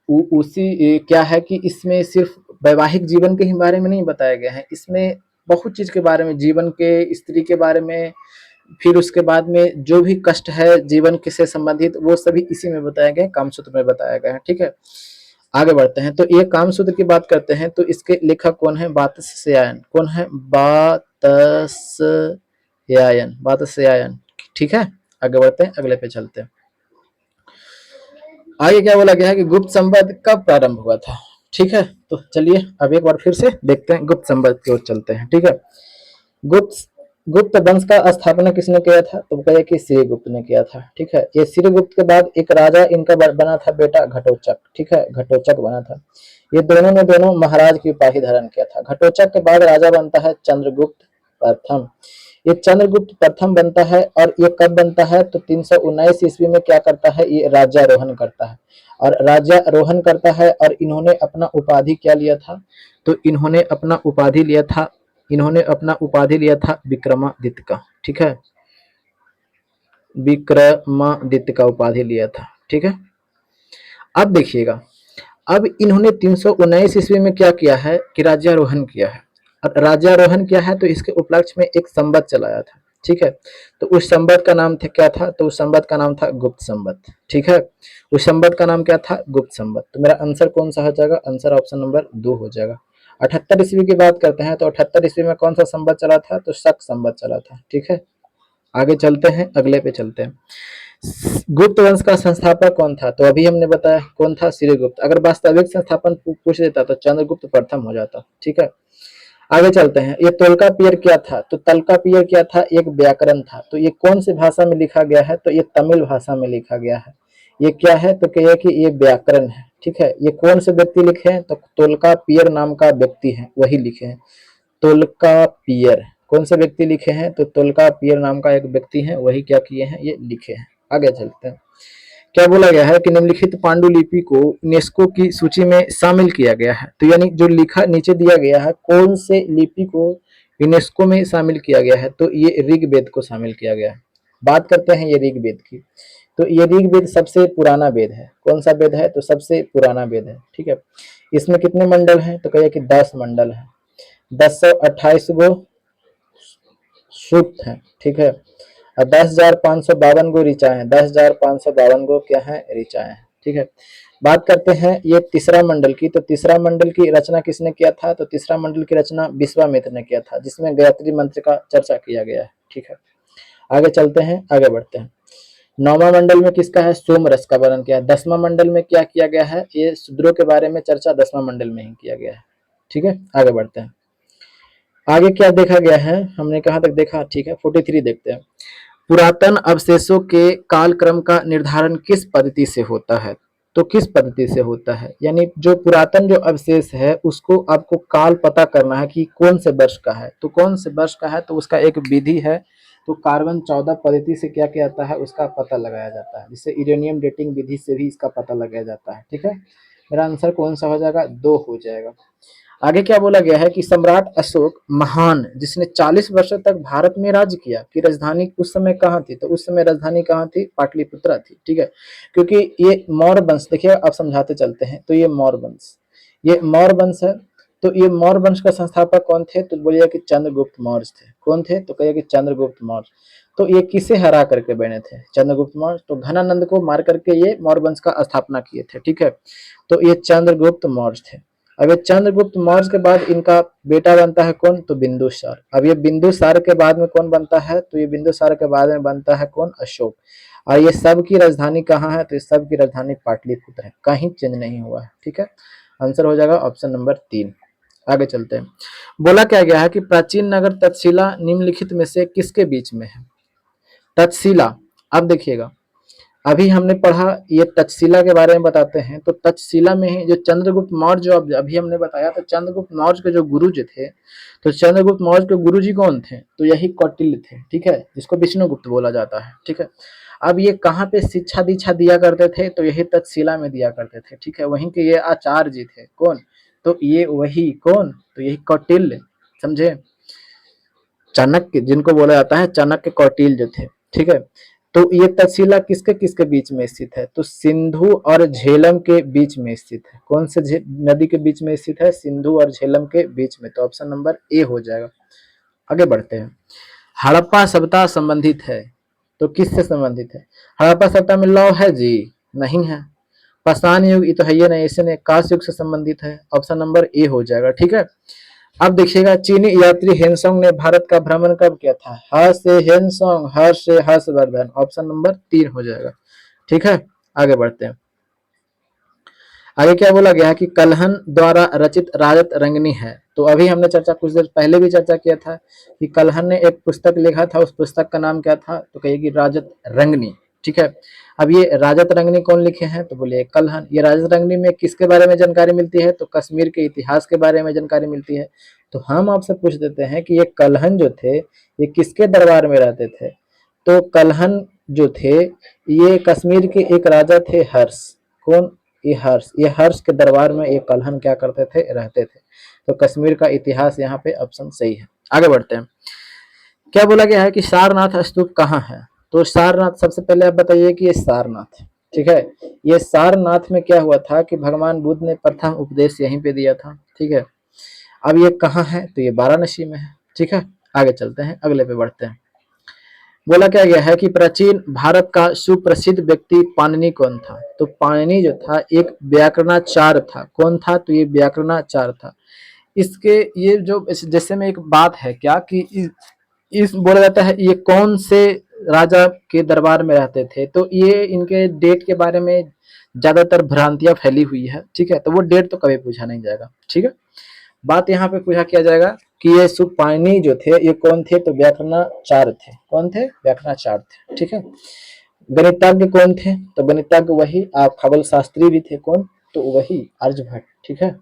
उसी क्या है कि इसमें सिर्फ वैवाहिक जीवन के ही बारे में नहीं बताया गया है, इसमें बहुत चीज के बारे में, जीवन के, स्त्री के बारे में, फिर उसके बाद में जो भी कष्ट है जीवन के से संबंधित वो सभी इसी में बताया गया है, काम सूत्र में बताया गया है, ठीक है। आगे बढ़ते हैं, तो ये काम सूत्र की बात करते हैं तो इसके लेखक कौन है, वात्स्यायन, कौन है, वात्स्यायन, ठीक है। आगे बढ़ते हैं, अगले पे चलते हैं। आगे क्या बोला गया है कि गुप्त संवत कब प्रारंभ हुआ था, ठीक है। तो चलिए अब एक बार फिर से देखते हैं, गुप्त संवत की ओर चलते हैं, ठीक है। गुप्त गुप्त वंश का स्थापना किसने किया था, तो कहे कि श्रीगुप्त ने किया था, ठीक है। ये श्रीगुप्त के बाद एक राजा इनका बना था बेटा घटोचक, ठीक है, घटोचक बना था। ये दोनों ने दोनों महाराज की उपाधि धारण किया था। घटोचक के बाद राजा बनता है चंद्रगुप्त प्रथम। ये चंद्रगुप्त प्रथम बनता है और ये कब बनता है, तो 319 ईस्वी में क्या करता है, ये राज्यारोहण करता है। और राज्यारोहण करता है और इन्होंने अपना उपाधि क्या लिया था, तो इन्होंने अपना उपाधि लिया था विक्रमादित्य का, ठीक है, विक्रमादित्य का उपाधि लिया था, ठीक है। अब देखिएगा, अब इन्होंने 319 ईस्वी में क्या किया है कि राज्यारोहण किया है। और राज्यारोहण किया है तो इसके उपलक्ष्य में एक संवत चलाया था, ठीक है। तो उस संवत का नाम था क्या था, तो उस संवत का नाम था गुप्त संवत, ठीक है। उस संवत का नाम क्या था, गुप्त संवत। तो मेरा आंसर कौन सा हो जाएगा, आंसर ऑप्शन नंबर 2 हो जाएगा। 78 ईस्वी की बात करते हैं तो 78 ईस्वी में कौन सा संवत चला था, तो शक संवत चला था, ठीक है। आगे चलते हैं, अगले पे चलते हैं। गुप्त वंश का संस्थापक कौन था, तो अभी हमने बताया कौन था, श्रीगुप्त। अगर वास्तविक संस्थापन पूछ देता तो चंद्रगुप्त प्रथम हो जाता, ठीक है। आगे चलते हैं, ये तोल्कापियर क्या था, तो तोल्कापियर क्या था, एक व्याकरण था। तो ये कौन सी भाषा में लिखा गया है, तो ये तमिल भाषा में लिखा गया है। ये क्या है, तो कहिए कि ये व्याकरण है, ठीक है। ये कौन से व्यक्ति लिखे हैं, तो तोल्कापियर नाम का व्यक्ति है, वही लिखे हैं। तोल्कापियर कौन से व्यक्ति लिखे हैं, तो तोल्कापियर नाम का एक व्यक्ति है, वही क्या किए हैं, ये लिखे हैं। आगे चलते हैं, क्या बोला गया है कि निम्नलिखित पांडुलिपि को यूनेस्को की सूची में शामिल किया गया है। तो यानी जो लिखा नीचे दिया गया है, कौन से लिपि को यूनेस्को में शामिल किया गया है, तो ये ऋग्वेद को शामिल किया गया है। बात करते हैं ये ऋग्वेद की, तो ये ऋग्वेद सबसे पुराना वेद है। कौन सा वेद है, तो सबसे पुराना वेद है, ठीक है। इसमें कितने मंडल हैं, तो कहिए कि 10 मंडल है, 1028 गो सूक्त है, ठीक है। और 10,552 गो ऋचाएं हैं, 10,552 गो क्या है, ऋचाएं हैं, ठीक है। बात करते हैं ये तीसरा मंडल की, तो तीसरा मंडल की रचना किसने किया था, तो तीसरा मंडल की रचना विश्वामित्र ने किया था, जिसमें गायत्री मंत्र का चर्चा किया गया है, ठीक है। आगे चलते हैं, आगे बढ़ते हैं। 9वां मंडल में किसका है, सोमरस का वर्णन किया है। 10वां मंडल में क्या किया गया है, ये शूद्रों के बारे में चर्चा 10वां मंडल में ही किया गया है, ठीक है। आगे बढ़ते हैं, आगे क्या देखा गया है, हमने कहाँ तक देखा, ठीक है। 43 देखते हैं, पुरातन अवशेषों के कालक्रम का निर्धारण किस पद्धति से होता है, तो किस पद्धति से होता है, यानी जो पुरातन जो अवशेष है उसको आपको काल पता करना है कि कौन से वर्ष का है, तो कौन से वर्ष का है, तो उसका एक विधि है। तो कार्बन 14 पद्धति से क्या किया जाता है, उसका पता लगाया जाता है, जिससे यूरेनियम डेटिंग विधि से भी इसका पता लगाया जाता है, ठीक है। मेरा आंसर कौन सा हो जाएगा, 2 हो जाएगा। आगे क्या बोला गया है कि सम्राट अशोक महान, जिसने 40 वर्षों तक भारत में राज्य किया, की राजधानी उस समय कहाँ थी, तो उस समय राजधानी कहाँ थी, पाटलिपुत्रा थी, ठीक है। क्योंकि ये मौर्य वंश, देखिए अब समझाते चलते हैं, तो ये मौर्य वंश है। तो ये मौर्य वंश का संस्थापक कौन थे, तो बोलिए कि चंद्रगुप्त मौर्य थे। कौन थे, तो कहिए कि चंद्रगुप्त मौर्य। तो ये किसे हरा करके बने थे, चंद्रगुप्त मौर्य, तो घनानंद को मार करके ये मौर्य वंश का स्थापना किए थे, ठीक है। तो ये चंद्रगुप्त मौर्य थे। अब ये चंद्रगुप्त मौर्य के बाद इनका बेटा बनता है कौन, तो बिंदुसार। अब ये बिंदुसार के बाद में कौन बनता है, तो ये बिंदुसार के बाद में बनता है कौन, अशोक। और ये सब की राजधानी कहाँ है, तो ये सब की राजधानी पाटलिपुत्र है, कहीं चेंज नहीं हुआ है, ठीक है। आंसर हो जाएगा ऑप्शन नंबर 3। आगे चलते हैं, बोला क्या गया है कि प्राचीन नगर तक्षशिला निम्नलिखित में से किसके बीच में है। तक्षशिला अब देखिएगा, अभी हमने पढ़ा ये तक्षशिला के बारे में बताते हैं। तो तक्षशिला में ही जो चंद्रगुप्त मौर्य जो अभी हमने बताया, तो चंद्रगुप्त मौर्य के जो गुरु जो थे, तो चंद्रगुप्त मौर्य के गुरु जी कौन थे? तो यही कौटिल्य थे, ठीक है, जिसको विष्णुगुप्त बोला जाता है, ठीक है। अब ये कहाँ पे शिक्षा दीक्षा दिया करते थे? तो यही तक्षशिला में दिया करते थे, ठीक है। वहीं के ये आचार्य जी थे, कौन? तो ये वही कौन? तो यही कौटिल्य, समझे, चाणक्य, जिनको बोला जाता है चाणक्य, कौटिल्य जो थे, ठीक है। तो ये तक्षशिला किसके किसके बीच में स्थित है? तो सिंधु और झेलम के बीच में स्थित है। कौन से नदी के बीच में स्थित है? सिंधु और झेलम के बीच में। तो ऑप्शन नंबर ए हो जाएगा। आगे बढ़ते हैं। हड़प्पा सभ्यता संबंधित है, तो किससे संबंधित है? हड़प्पा सभ्यता में लौह है जी? नहीं है। पाषाण युग, ये तो है ही नहीं, इसने कांस्य युग से संबंधित है। ऑप्शन नंबर ए हो जाएगा, ठीक है। अब देखिएगा, चीनी यात्री हेनसोंग ने भारत का भ्रमण कब किया था? ह से हेनसोंग, हर्ष से हर्षवर्धन। ऑप्शन नंबर 3 हो जाएगा, ठीक है। आगे बढ़ते हैं। आगे क्या बोला गया है कि कल्हन द्वारा रचित राजत रंगनी है। तो अभी हमने चर्चा कुछ देर पहले भी चर्चा किया था कि कल्हन ने एक पुस्तक लिखा था, उस पुस्तक का नाम क्या था? तो कहिए कि राजत रंगनी, ठीक है। अब ये राजत रंगनी कौन लिखे हैं? तो बोलिए कल्हन। ये राजत रंगनी में किसके बारे में जानकारी मिलती है? तो कश्मीर के इतिहास के बारे में जानकारी मिलती है। तो हम आपसे पूछ देते हैं कि ये कल्हन जो थे, ये किसके दरबार में रहते थे? तो कल्हन जो थे, ये कश्मीर के एक राजा थे, हर्ष। कौन? ये हर्ष के दरबार में ये कल्हन क्या करते थे? रहते थे। तो कश्मीर का इतिहास यहाँ पे ऑप्शन सही है। आगे बढ़ते हैं। क्या बोला गया है कि सारनाथ स्तूप कहाँ है? तो सारनाथ, सबसे पहले आप बताइए कि ये सारनाथ है, ठीक है। ये सारनाथ में क्या हुआ था कि भगवान बुद्ध ने प्रथम उपदेश यहीं पे दिया था, ठीक है। अब ये कहाँ है? तो ये वाराणसी में है, ठीक है। आगे चलते हैं, अगले पे बढ़ते हैं। बोला क्या गया है कि प्राचीन भारत का सुप्रसिद्ध व्यक्ति पाणिनि कौन था? तो पाणिनि जो था एक व्याकरणाचार्य था। कौन था? तो ये व्याकरणाचार्य था। इसके ये जो जैसे में एक बात है क्या कि इस बोला जाता है ये कौन से राजा के दरबार में रहते थे? तो ये इनके डेट के बारे में ज्यादातर भ्रांतियां फैली हुई है, ठीक है। तो वो डेट तो कभी पूछा नहीं जाएगा, ठीक है। बात यहाँ पे पूछा किया जाएगा कि ये सुपाणि जो थे ये कौन थे? तो व्याकरणाचार्य थे। कौन थे? व्याकरणाचार्य थे, ठीक है। गणितज्ञ कौन थे? तो गणितज्ञ वही आप खगोल शास्त्री भी थे। कौन? तो वही आर्यभट्ट, ठीक है।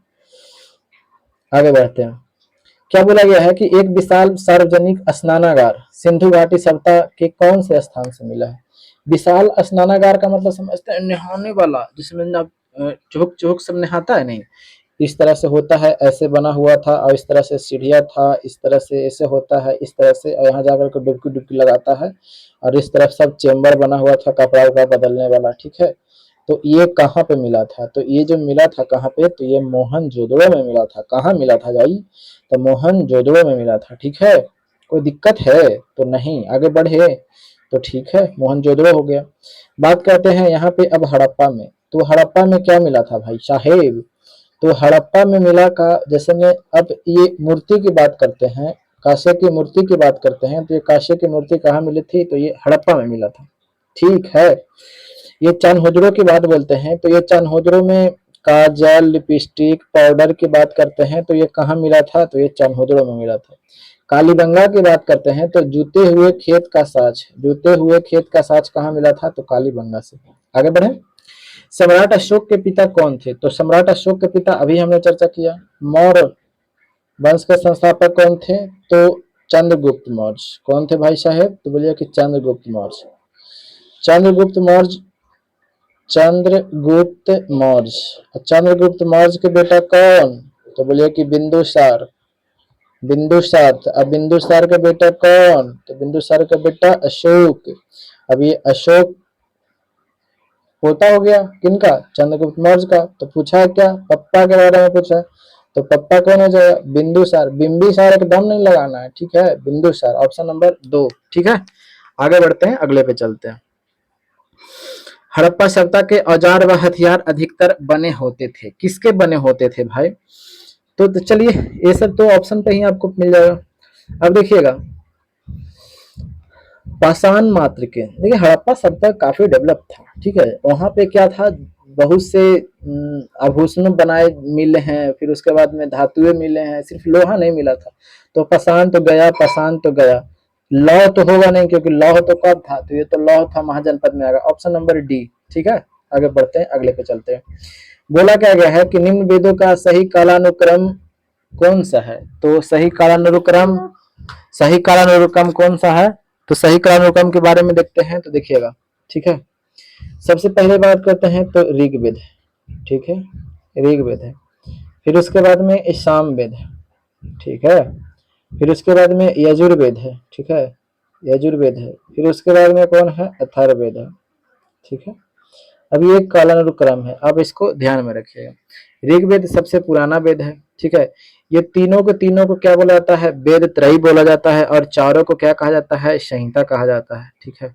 आगे बढ़ते हैं। क्या बोला गया है कि एक विशाल सार्वजनिक स्नानागार सिंधु घाटी सभ्यता के कौन से स्थान से मिला है? विशाल स्नानागार का मतलब समझते हैं नहाने वाला, जिसमें ना चौक चौक सब नहाता है, नहीं, इस तरह से होता है, ऐसे बना हुआ था और इस तरह से सीढ़ियाँ था, इस तरह से ऐसे होता है, इस तरह से यहाँ जाकर के डुबकी डुबकी लगाता है और इस तरफ सब चेम्बर बना हुआ था कपड़ा उपड़ा बदलने वाला, ठीक है। तो ये कहाँ पे मिला था? तो ये जो मिला था कहाँ पे? तो ये मोहनजोदड़ो में मिला था। कहाँ मिला था भाई? तो मोहनजोदड़ो में मिला था, ठीक है। कोई दिक्कत है? तो नहीं, आगे बढ़े तो ठीक है, मोहनजोदड़ो हो गया। बात करते हैं यहाँ पे अब हड़प्पा में। तो हड़प्पा में क्या मिला था भाई साहेब? तो हड़प्पा में मिला का, जैसे में अब ये मूर्ति की बात करते हैं, कांसे की मूर्ति की बात करते हैं, तो ये कांसे की मूर्ति कहाँ मिली थी? तो ये हड़प्पा में मिला था, ठीक है। ये चनहोजरों की बात बोलते हैं, तो ये चनहोजरों में काजल, लिपस्टिक, पाउडर की बात करते हैं, तो ये कहाँ मिला था? तो ये चनहोजरों में मिला था। कालीबंगा की बात करते हैं, तो जूते हुए खेत का साज कहाँ मिला था? तो कालीबंगा से। आगे बढ़े। सम्राट अशोक के पिता कौन थे? तो सम्राट अशोक के पिता अभी हमने चर्चा किया, मौर्य वंश के संस्थापक कौन थे? तो चंद्रगुप्त मौर्य। कौन थे भाई साहेब? तो बोलिए कि चंद्रगुप्त मौर्य। चंद्रगुप्त मौर्य, चंद्रगुप्त मौर्य। चंद्रगुप्त मौर्य के बेटा कौन? तो बोलिए कि बिंदुसार। बिंदुसार। अब बिंदुसार का बेटा कौन? तो बिंदुसार का बेटा अशोक। अब ये अशोक पोता हो गया किनका? चंद्रगुप्त मौर्य का। तो पूछा क्या? पप्पा के बारे में पूछा। तो पप्पा कौन हो जाएगा? बिंदुसार। बिंबिसार एकदम नहीं लगाना है, ठीक है, बिंदुसार। ऑप्शन नंबर 2, ठीक है। आगे बढ़ते हैं, अगले पे चलते हैं। हड़प्पा सभ्यता के औजार व हथियार अधिकतर बने होते थे, किसके बने होते थे भाई? तो चलिए, ये सब तो ऑप्शन पे ही आपको मिल जाएगा। अब देखिएगा, पाषाण मात्र के, देखिए हड़प्पा सभ्यता काफी डेवलप था, ठीक है। वहां पे क्या था, बहुत से आभूषण बनाए मिले हैं, फिर उसके बाद में धातुएं मिले हैं, सिर्फ लोहा नहीं मिला था। तो पाषाण तो गया, पाषाण तो गया, लौह तो होगा नहीं, क्योंकि लौह तो कब था, तो ये तो लौह था महाजनपद में आएगा, ऑप्शन नंबर डी। ठीक है, आगे बढ़ते हैं, अगले पे चलते हैं। बोला क्या गया है कि निम्न वेदों का सही कालानुक्रम कौन सा है? तो सही कालानुक्रम कौन सा है? तो सही कालानुक्रम के बारे में देखते हैं, तो देखिएगा। ठीक है, सबसे पहले बात करते हैं तो ऋग्वेद। ठीक है, ऋग्वेद है, फिर उसके बाद में सामवेद है। ठीक है, फिर उसके बाद में यजुर्वेद है। ठीक है, यजुर्वेद है, फिर उसके बाद में कौन है? अथर्ववेद है। ठीक है, अब ये कालानुक्रम है, आप इसको ध्यान में रखिएगा। ऋग्वेद सबसे पुराना वेद है। ठीक है, ये तीनों को क्या बोला जाता है? वेद त्रयी बोला जाता है, और चारों को क्या कहा जाता है? संहिता कहा जाता है। ठीक है,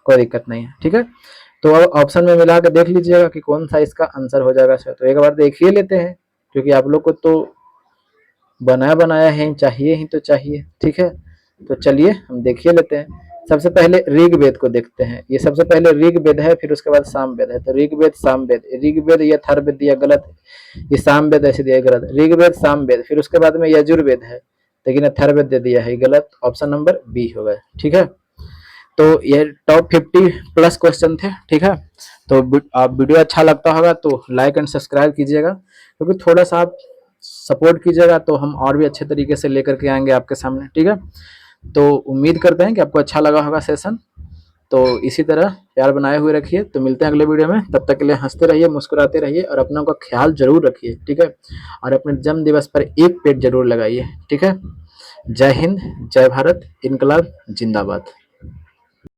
कोई दिक्कत नहीं है। ठीक है, तो अब ऑप्शन में मिला के देख लीजिएगा कि कौन सा इसका आंसर हो जाएगा। तो एक बार देख ही लेते हैं, क्योंकि आप लोग को तो बनाया बनाया है, चाहिए ही तो चाहिए। ठीक है, तो चलिए हम देखिए लेते हैं। सबसे पहले ऋग्वेद को देखते हैं। ये सबसे पहले ऋग्वेद है, फिर उसके बाद सामवेद है। तो ऋग्वेद सामवेद, ऋग्वेद ये अथर्ववेद दिया गलत, ये सामवेद ऐसे दिया गलत, ऋग्वेद सामवेद, फिर उसके बाद में यजुर्वेद है, लेकिन अथर्ववेद दे दिया है गलत, ऑप्शन नंबर बी होगा। ठीक है, तो ये टॉप 50 प्लस क्वेश्चन थे। ठीक है, तो आप वीडियो अच्छा लगता होगा तो लाइक एंड सब्सक्राइब कीजिएगा, क्योंकि थोड़ा सा आप सपोर्ट कीजिएगा तो हम और भी अच्छे तरीके से लेकर के आएंगे आपके सामने। ठीक है, तो उम्मीद करते हैं कि आपको अच्छा लगा होगा सेशन। तो इसी तरह प्यार बनाए हुए रखिए। तो मिलते हैं अगले वीडियो में, तब तक के लिए हंसते रहिए, मुस्कुराते रहिए, और अपनों का ख्याल जरूर रखिए। ठीक है, और अपने जन्म दिवस पर एक पेड़ जरूर लगाइए। ठीक है, जय हिंद, जय भारत, इनकलाब जिंदाबाद।